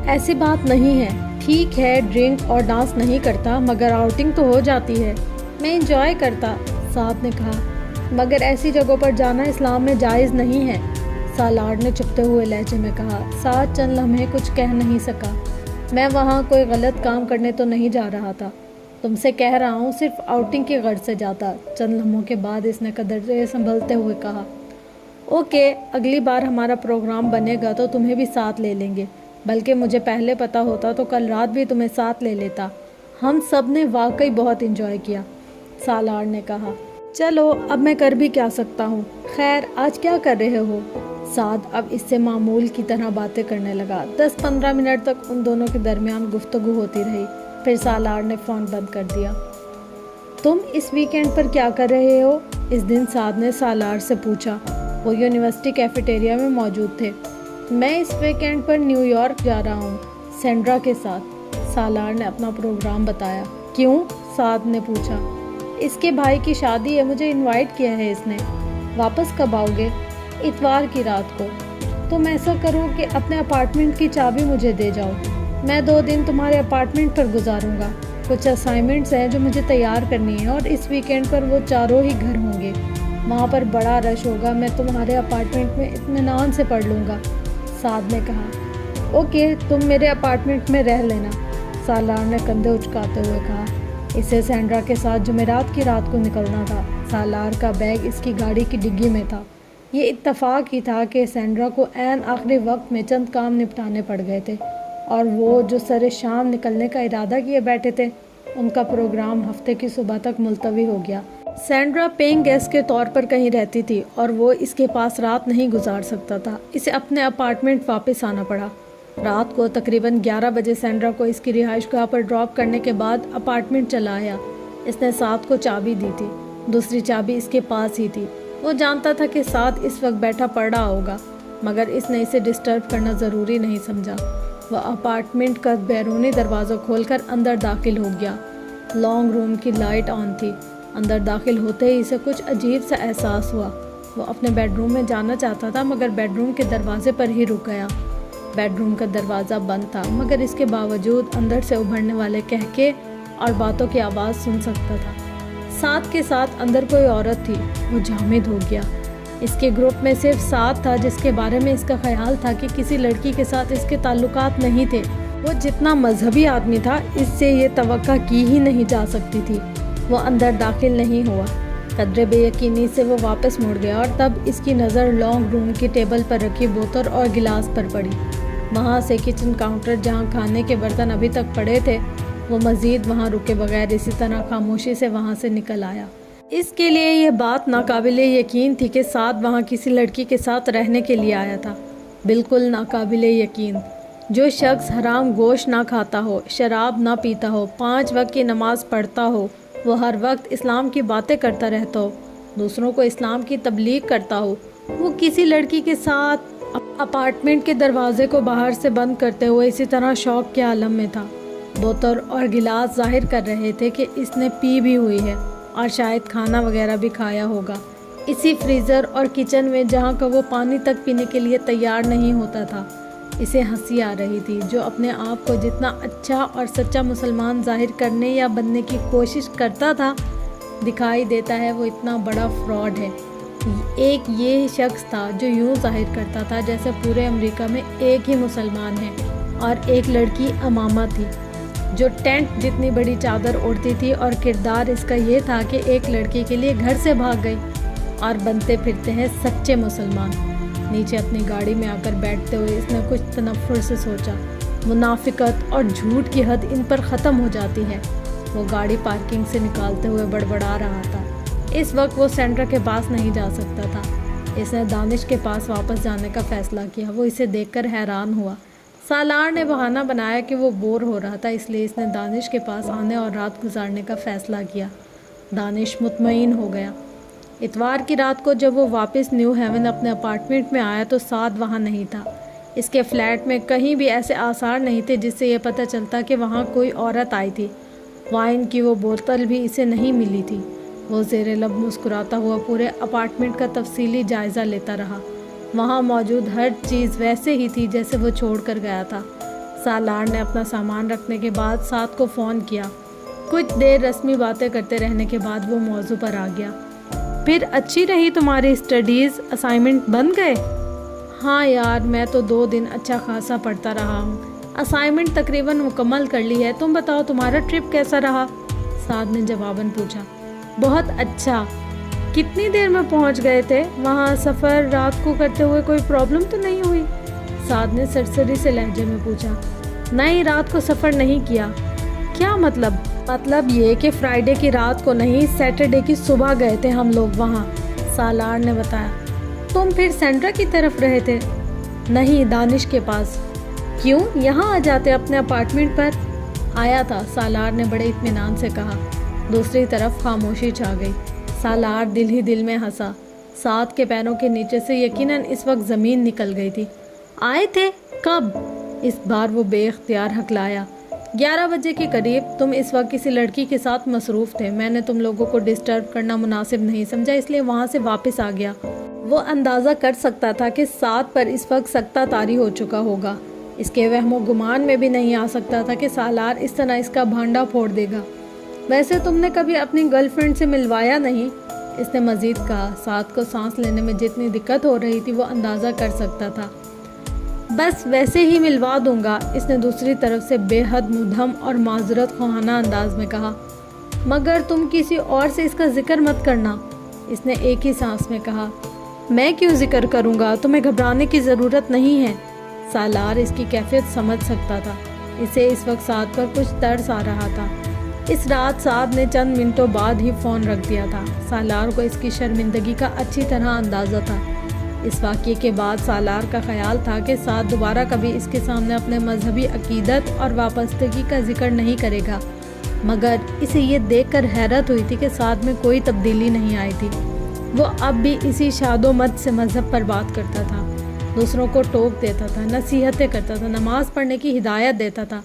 ایسی بات نہیں ہے، ٹھیک ہے ڈرنک اور ڈانس نہیں کرتا مگر آؤٹنگ تو ہو جاتی ہے، میں انجوائے کرتا، سعد نے کہا۔ مگر ایسی جگہوں پر جانا اسلام میں جائز نہیں ہے، سالار نے چپتے ہوئے لہجے میں کہا۔ سعد چند لمحے کچھ کہہ نہیں سکا۔ میں وہاں کوئی غلط کام کرنے تو نہیں جا رہا تھا، تم سے کہہ رہا ہوں صرف آؤٹنگ کی غرض سے جاتا، چند لمحوں کے بعد اس نے قدر سے سنبھلتے ہوئے کہا۔ اوکے، اگلی بار ہمارا پروگرام بنے گا تو تمہیں بھی ساتھ لے لیں گے، بلکہ مجھے پہلے پتہ ہوتا تو کل رات بھی تمہیں ساتھ لے لیتا۔ ہم سب نے واقعی بہت انجوائے کیا، سالار نے کہا۔ چلو، اب میں کر بھی کیا سکتا ہوں۔ خیر، آج کیا کر رہے ہو؟ سعد اب اس سے معمول کی طرح باتیں کرنے لگا۔ 10-15 منٹ تک ان دونوں کے درمیان گفتگو ہوتی رہی، پھر سالار نے فون بند کر دیا۔ تم اس ویکینڈ پر کیا کر رہے ہو؟ اس دن سعد نے سالار سے پوچھا۔ وہ یونیورسٹی کیفیٹیریا میں موجود تھے۔ میں اس ویکینڈ پر نیو یارک جا رہا ہوں، سینڈرا کے ساتھ، سالار نے اپنا پروگرام بتایا۔ کیوں؟ سعد نے پوچھا۔ اس کے بھائی کی شادی ہے، مجھے انوائٹ کیا ہے اس نے۔ واپس کب آؤ گے؟ اتوار کی رات کو۔ تم ایسا کرو کہ اپنے اپارٹمنٹ کی چابی مجھے دے جاؤ، میں 2 دن تمہارے اپارٹمنٹ پر گزاروں گا۔ کچھ اسائنمنٹس ہیں جو مجھے تیار کرنی ہیں اور اس ویکینڈ پر وہ چاروں ہی گھر ہوں گے، وہاں پر بڑا رش ہوگا، میں تمہارے اپارٹمنٹ میں اطمینان سے پڑھ لوں گا، سعد نے کہا۔ اوکے، تم میرے اپارٹمنٹ میں رہ لینا، سالار نے کندھے اچکاتے ہوئے کہا۔ اسے سینڈرا کے ساتھ جمعرات کی رات کو نکلنا تھا۔ سالار کا بیگ اس کی گاڑی کی ڈگی میں تھا۔ یہ اتفاق ہی تھا کہ سینڈرا کو عین آخری وقت میں چند کام نپٹانے پڑ گئے تھے، اور وہ جو سر شام نکلنے کا ارادہ کیے بیٹھے تھے، ان کا پروگرام ہفتے کی صبح تک ملتوی ہو گیا۔ سینڈرا پیئنگ گیسٹ کے طور پر کہیں رہتی تھی اور وہ اس کے پاس رات نہیں گزار سکتا تھا۔ اسے اپنے اپارٹمنٹ واپس آنا پڑا۔ رات کو تقریباً 11 بجے سینڈرا کو اس کی رہائش گاہ پر ڈراپ کرنے کے بعد اپارٹمنٹ چلا آیا۔ اس نے سعد کو چابی دی تھی، دوسری چابی اس کے پاس ہی تھی۔ وہ جانتا تھا کہ سعد اس وقت بیٹھا پڑ رہا ہوگا، مگر اس نے اسے ڈسٹرب کرنا ضروری نہیں سمجھا۔ وہ اپارٹمنٹ کا بیرونی دروازہ کھول کر اندر داخل ہو گیا۔ لانگ روم کی لائٹ آن تھی۔ اندر داخل ہوتے ہی اسے کچھ عجیب سا احساس ہوا۔ وہ اپنے بیڈ روم میں جانا چاہتا تھا، مگر بیڈ روم کے دروازے پر ہی رک گیا۔ بیڈ روم کا دروازہ بند تھا، مگر اس کے باوجود اندر سے ابھرنے والے کہکے اور باتوں کی آواز سن سکتا تھا۔ سعد کے ساتھ اندر کوئی عورت تھی۔ وہ جامد ہو گیا۔ اس کے گروپ میں صرف سعد تھا جس کے بارے میں اس کا خیال تھا کہ کسی لڑکی کے ساتھ اس کے تعلقات نہیں تھے۔ وہ جتنا مذہبی آدمی تھا، اس سے یہ توقع کی ہی نہیں جا سکتی تھی۔ وہ اندر داخل نہیں ہوا۔ قدرے بے یقینی سے وہ واپس مڑ گیا، اور تب اس کی نظر لانگ روم کی ٹیبل پر رکھی بوتل اور گلاس پر پڑی۔ وہاں سے کچن کاؤنٹر جہاں کھانے کے برتن ابھی تک پڑے تھے، وہ مزید وہاں رکے بغیر اسی طرح خاموشی سے وہاں سے نکل آیا۔ اس کے لیے یہ بات ناقابل یقین تھی کہ سعد وہاں کسی لڑکی کے ساتھ رہنے کے لیے آیا تھا۔ بالکل ناقابل یقین۔ جو شخص حرام گوشت نہ کھاتا ہو، شراب نہ پیتا ہو، 5 وقت کی نماز پڑھتا ہو، وہ ہر وقت اسلام کی باتیں کرتا رہتا ہو، دوسروں کو اسلام کی تبلیغ کرتا ہو، وہ کسی لڑکی کے ساتھ اپارٹمنٹ کے دروازے کو باہر سے بند کرتے ہوئے اسی طرح شوق کے عالم میں تھا۔ بوتل اور گلاس ظاہر کر رہے تھے کہ اس نے پی بھی ہوئی ہے، اور شاید کھانا وغیرہ بھی کھایا ہوگا، اسی فریزر اور کچن میں جہاں کا وہ پانی تک پینے کے لیے تیار نہیں ہوتا تھا۔ اسے ہنسی آ رہی تھی۔ جو اپنے آپ کو جتنا اچھا اور سچا مسلمان ظاہر کرنے یا بننے کی کوشش کرتا تھا دکھائی دیتا ہے، وہ اتنا بڑا فراڈ ہے۔ ایک یہ شخص تھا جو یوں ظاہر کرتا تھا جیسے پورے امریکہ میں ایک ہی مسلمان ہے، اور ایک لڑکی امامہ تھی جو ٹینٹ جتنی بڑی چادر اوڑھتی تھی، اور کردار اس کا یہ تھا کہ ایک لڑکی کے لیے گھر سے بھاگ گئی، اور بنتے پھرتے ہیں سچے مسلمان۔ نیچے اپنی گاڑی میں آ کر بیٹھتے ہوئے اس نے کچھ تنفر سے سوچا، منافقت اور جھوٹ کی حد ان پر ختم ہو جاتی ہے۔ وہ گاڑی پارکنگ سے نکالتے ہوئے بڑبڑا رہا تھا۔ اس وقت وہ سینڈرا کے پاس نہیں جا سکتا تھا۔ اس نے دانش کے پاس واپس جانے کا فیصلہ کیا۔ وہ اسے دیکھ کر حیران ہوا۔ سالار نے بہانہ بنایا کہ وہ بور ہو رہا تھا، اس لیے اس نے دانش کے پاس آنے اور رات گزارنے کا فیصلہ کیا۔ دانش مطمئن ہو گیا۔ اتوار کی رات کو جب وہ واپس نیو ہیون اپنے اپارٹمنٹ میں آیا تو سعد وہاں نہیں تھا۔ اس کے فلیٹ میں کہیں بھی ایسے آثار نہیں تھے جس سے یہ پتہ چلتا کہ وہاں کوئی عورت آئی تھی۔ وائن کی وہ بوتل بھی اسے نہیں ملی تھی۔ وہ زیر لب مسکراتا ہوا پورے اپارٹمنٹ کا تفصیلی جائزہ لیتا رہا۔ وہاں موجود ہر چیز ویسے ہی تھی جیسے وہ چھوڑ کر گیا تھا۔ سالار نے اپنا سامان رکھنے کے بعد سعد کو فون کیا۔ کچھ دیر رسمی باتیں کرتے رہنے کے بعد وہ موضوع پر آ گیا۔ پھر اچھی رہی تمہاری اسٹڈیز؟ اسائنمنٹ بن گئے؟ ہاں یار، میں تو 2 دن اچھا خاصا پڑھتا رہا ہوں۔ اسائنمنٹ تقریباً مکمل کر لی ہے۔ تم بتاؤ تمہارا ٹرپ کیسا رہا؟ سعد نے جواباً پوچھا۔ بہت اچھا۔ کتنی دیر میں پہنچ گئے تھے؟ وہاں سفر رات کو کرتے ہوئے کوئی پرابلم تو نہیں ہوئی؟ سعد نے سرسری سے لہجے میں پوچھا۔ نہیں، رات کو سفر نہیں کیا۔ کیا مطلب؟ مطلب یہ کہ فرائیڈے کی رات کو نہیں، سیٹرڈے کی صبح گئے تھے ہم لوگ وہاں، سالار نے بتایا۔ تم پھر سینڈرا کی طرف رہے تھے؟ نہیں، دانش کے پاس۔ کیوں؟ یہاں آ جاتے اپنے اپارٹمنٹ پر۔ آیا تھا، سالار نے بڑے اطمینان سے کہا۔ دوسری طرف خاموشی چھا گئی۔ سالار دل ہی دل میں ہنسا۔ سعد کے پیروں کے نیچے سے یقیناً اس وقت زمین نکل گئی تھی۔ آئے تھے؟ کب؟ اس بار وہ بے اختیار ہکلایا۔ 11 بجے کے قریب۔ تم اس وقت کسی لڑکی کے ساتھ مصروف تھے۔ میں نے تم لوگوں کو ڈسٹرب کرنا مناسب نہیں سمجھا، اس لیے وہاں سے واپس آ گیا۔ وہ اندازہ کر سکتا تھا کہ سعد پر اس وقت سکتہ طاری ہو چکا ہوگا۔ اس کے وہم و گمان میں بھی نہیں آ سکتا تھا کہ سالار اس طرح اس کا بھانڈا پھوڑ دے گا۔ ویسے تم نے کبھی اپنی گرل فرینڈ سے ملوایا نہیں؟ اس نے مزید کہا۔ سعد کو سانس لینے میں جتنی دقت ہو رہی تھی وہ اندازہ کر سکتا تھا۔ بس ویسے ہی ملوا دوں گا، اس نے دوسری طرف سے بے حد مدھم اور معذرت خواہانہ انداز میں کہا۔ مگر تم کسی اور سے اس کا ذکر مت کرنا، اس نے ایک ہی سانس میں کہا۔ میں کیوں ذکر کروں گا، تمہیں گھبرانے کی ضرورت نہیں ہے۔ سالار اس کی کیفیت سمجھ سکتا تھا، اسے اس وقت سعد پر کچھ ترس آ رہا تھا۔ اس رات سعد نے چند منٹوں بعد ہی فون رکھ دیا تھا۔ سالار کو اس کی شرمندگی کا اچھی طرح اندازہ تھا۔ اس واقعے کے بعد سالار کا خیال تھا کہ سعد دوبارہ کبھی اس کے سامنے اپنے مذہبی عقیدت اور وابستگی کا ذکر نہیں کرے گا، مگر اسے یہ دیکھ کر حیرت ہوئی تھی کہ سعد میں کوئی تبدیلی نہیں آئی تھی۔ وہ اب بھی اسی شاد و مت سے مذہب پر بات کرتا تھا، دوسروں کو ٹوک دیتا تھا، نصیحتیں کرتا تھا، نماز پڑھنے کی ہدایت دیتا تھا،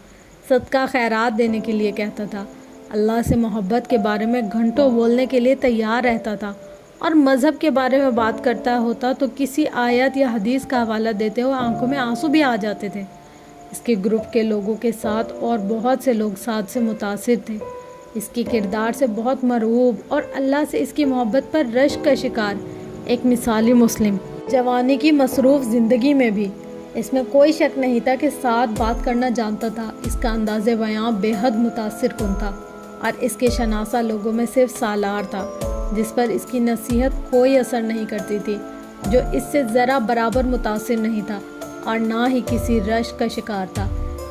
صدقہ خیرات دینے کے لیے کہتا تھا، اللہ سے محبت کے بارے میں گھنٹوں بولنے کے لیے تیار رہتا تھا، اور مذہب کے بارے میں بات کرتا ہوتا تو کسی آیت یا حدیث کا حوالہ دیتے ہوئے آنکھوں میں آنسو بھی آ جاتے تھے۔ اس کے گروپ کے لوگوں کے ساتھ اور بہت سے لوگ سعد سے متاثر تھے، اس کی کردار سے بہت مرعوب اور اللہ سے اس کی محبت پر رشک کا شکار، ایک مثالی مسلم۔ جوانی کی مصروف زندگی میں بھی اس میں کوئی شک نہیں تھا کہ سعد بات کرنا جانتا تھا۔ اس کا انداز بیاں بے حد متاثر کن تھا، اور اس کے شناسہ لوگوں میں صرف سالار تھا جس پر اس کی نصیحت کوئی اثر نہیں کرتی تھی، جو اس سے ذرا برابر متاثر نہیں تھا اور نہ ہی کسی رشک کا شکار تھا۔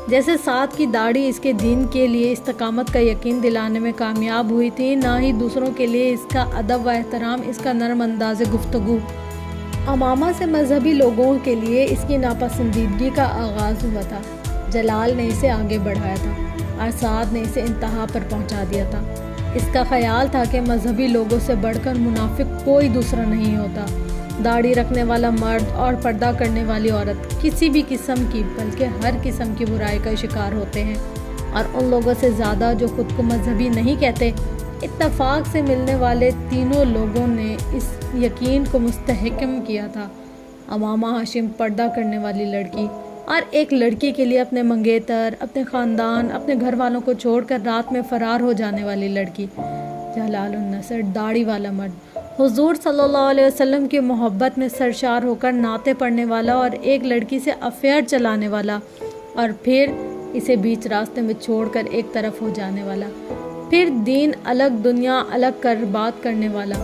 جیسے سعد کی داڑھی اس کے دین کے لیے استقامت کا یقین دلانے میں کامیاب ہوئی تھی، نہ ہی دوسروں کے لیے اس کا ادب و احترام، اس کا نرم انداز گفتگو۔ امامہ سے مذہبی لوگوں کے لیے اس کی ناپسندیدگی کا آغاز ہوا تھا۔ جلال نے اسے آگے بڑھایا تھا اور سعد نے اسے انتہا پر پہنچا دیا تھا۔ اس کا خیال تھا کہ مذہبی لوگوں سے بڑھ کر منافق کوئی دوسرا نہیں ہوتا۔ داڑھی رکھنے والا مرد اور پردہ کرنے والی عورت کسی بھی قسم کی، بلکہ ہر قسم کی برائی کا شکار ہوتے ہیں، اور ان لوگوں سے زیادہ جو خود کو مذہبی نہیں کہتے۔ اتفاق سے ملنے والے تینوں لوگوں نے اس یقین کو مستحکم کیا تھا۔ امامہ ہاشم پردہ کرنے والی لڑکی، اور ایک لڑکی کے لیے اپنے منگیتر، اپنے خاندان، اپنے گھر والوں کو چھوڑ کر رات میں فرار ہو جانے والی لڑکی۔ جلال النصر داڑھی والا مرد، حضور صلی اللہ علیہ وسلم کی محبت میں سرشار ہو کر نعتیں پڑھنے والا اور ایک لڑکی سے افیئر چلانے والا، اور پھر اسے بیچ راستے میں چھوڑ کر ایک طرف ہو جانے والا، پھر دین الگ دنیا الگ کر بات کرنے والا۔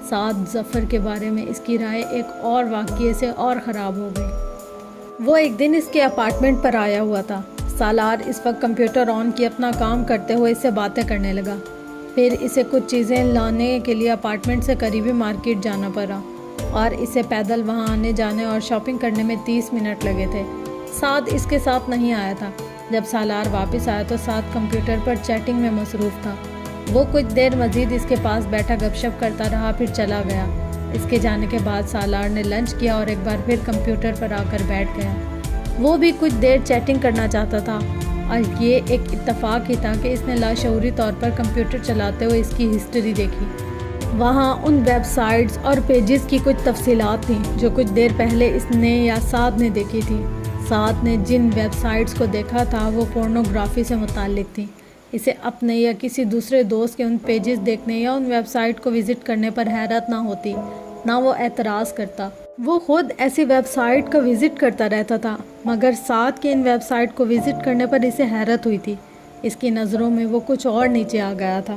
سعد ظفر کے بارے میں اس کی رائے ایک اور واقعے سے اور خراب ہو گئی۔ وہ ایک دن اس کے اپارٹمنٹ پر آیا ہوا تھا۔ سالار اس وقت کمپیوٹر آن کی اپنا کام کرتے ہوئے اس سے باتیں کرنے لگا۔ پھر اسے کچھ چیزیں لانے کے لیے اپارٹمنٹ سے قریبی مارکیٹ جانا پڑا، اور اسے پیدل وہاں آنے جانے اور شاپنگ کرنے میں 30 منٹ لگے تھے۔ سعد اس کے ساتھ نہیں آیا تھا۔ جب سالار واپس آیا تو سعد کمپیوٹر پر چیٹنگ میں مصروف تھا۔ وہ کچھ دیر مزید اس کے پاس بیٹھا گپ شپ کرتا رہا، پھر چلا گیا۔ اس کے جانے کے بعد سالار نے لنچ کیا اور ایک بار پھر کمپیوٹر پر آ کر بیٹھ گیا۔ وہ بھی کچھ دیر چیٹنگ کرنا چاہتا تھا، اور یہ ایک اتفاق ہی تھا کہ اس نے لاشعوری طور پر کمپیوٹر چلاتے ہوئے اس کی ہسٹری دیکھی۔ وہاں ان ویب سائٹس اور پیجز کی کچھ تفصیلات تھیں جو کچھ دیر پہلے اس نے یا سعد نے دیکھی تھی۔ سعد نے جن ویب سائٹس کو دیکھا تھا وہ پورنوگرافی سے متعلق تھیں۔ اسے اپنے یا کسی دوسرے دوست کے ان پیجز دیکھنے یا ان ویب سائٹ کو وزٹ کرنے پر حیرت نہ ہوتی، نہ وہ اعتراض کرتا۔ وہ خود ایسی ویب سائٹ کا وزٹ کرتا رہتا تھا، مگر سعد کے ان ویب سائٹ کو وزٹ کرنے پر اسے حیرت ہوئی تھی۔ اس کی نظروں میں وہ کچھ اور نیچے آ گیا تھا۔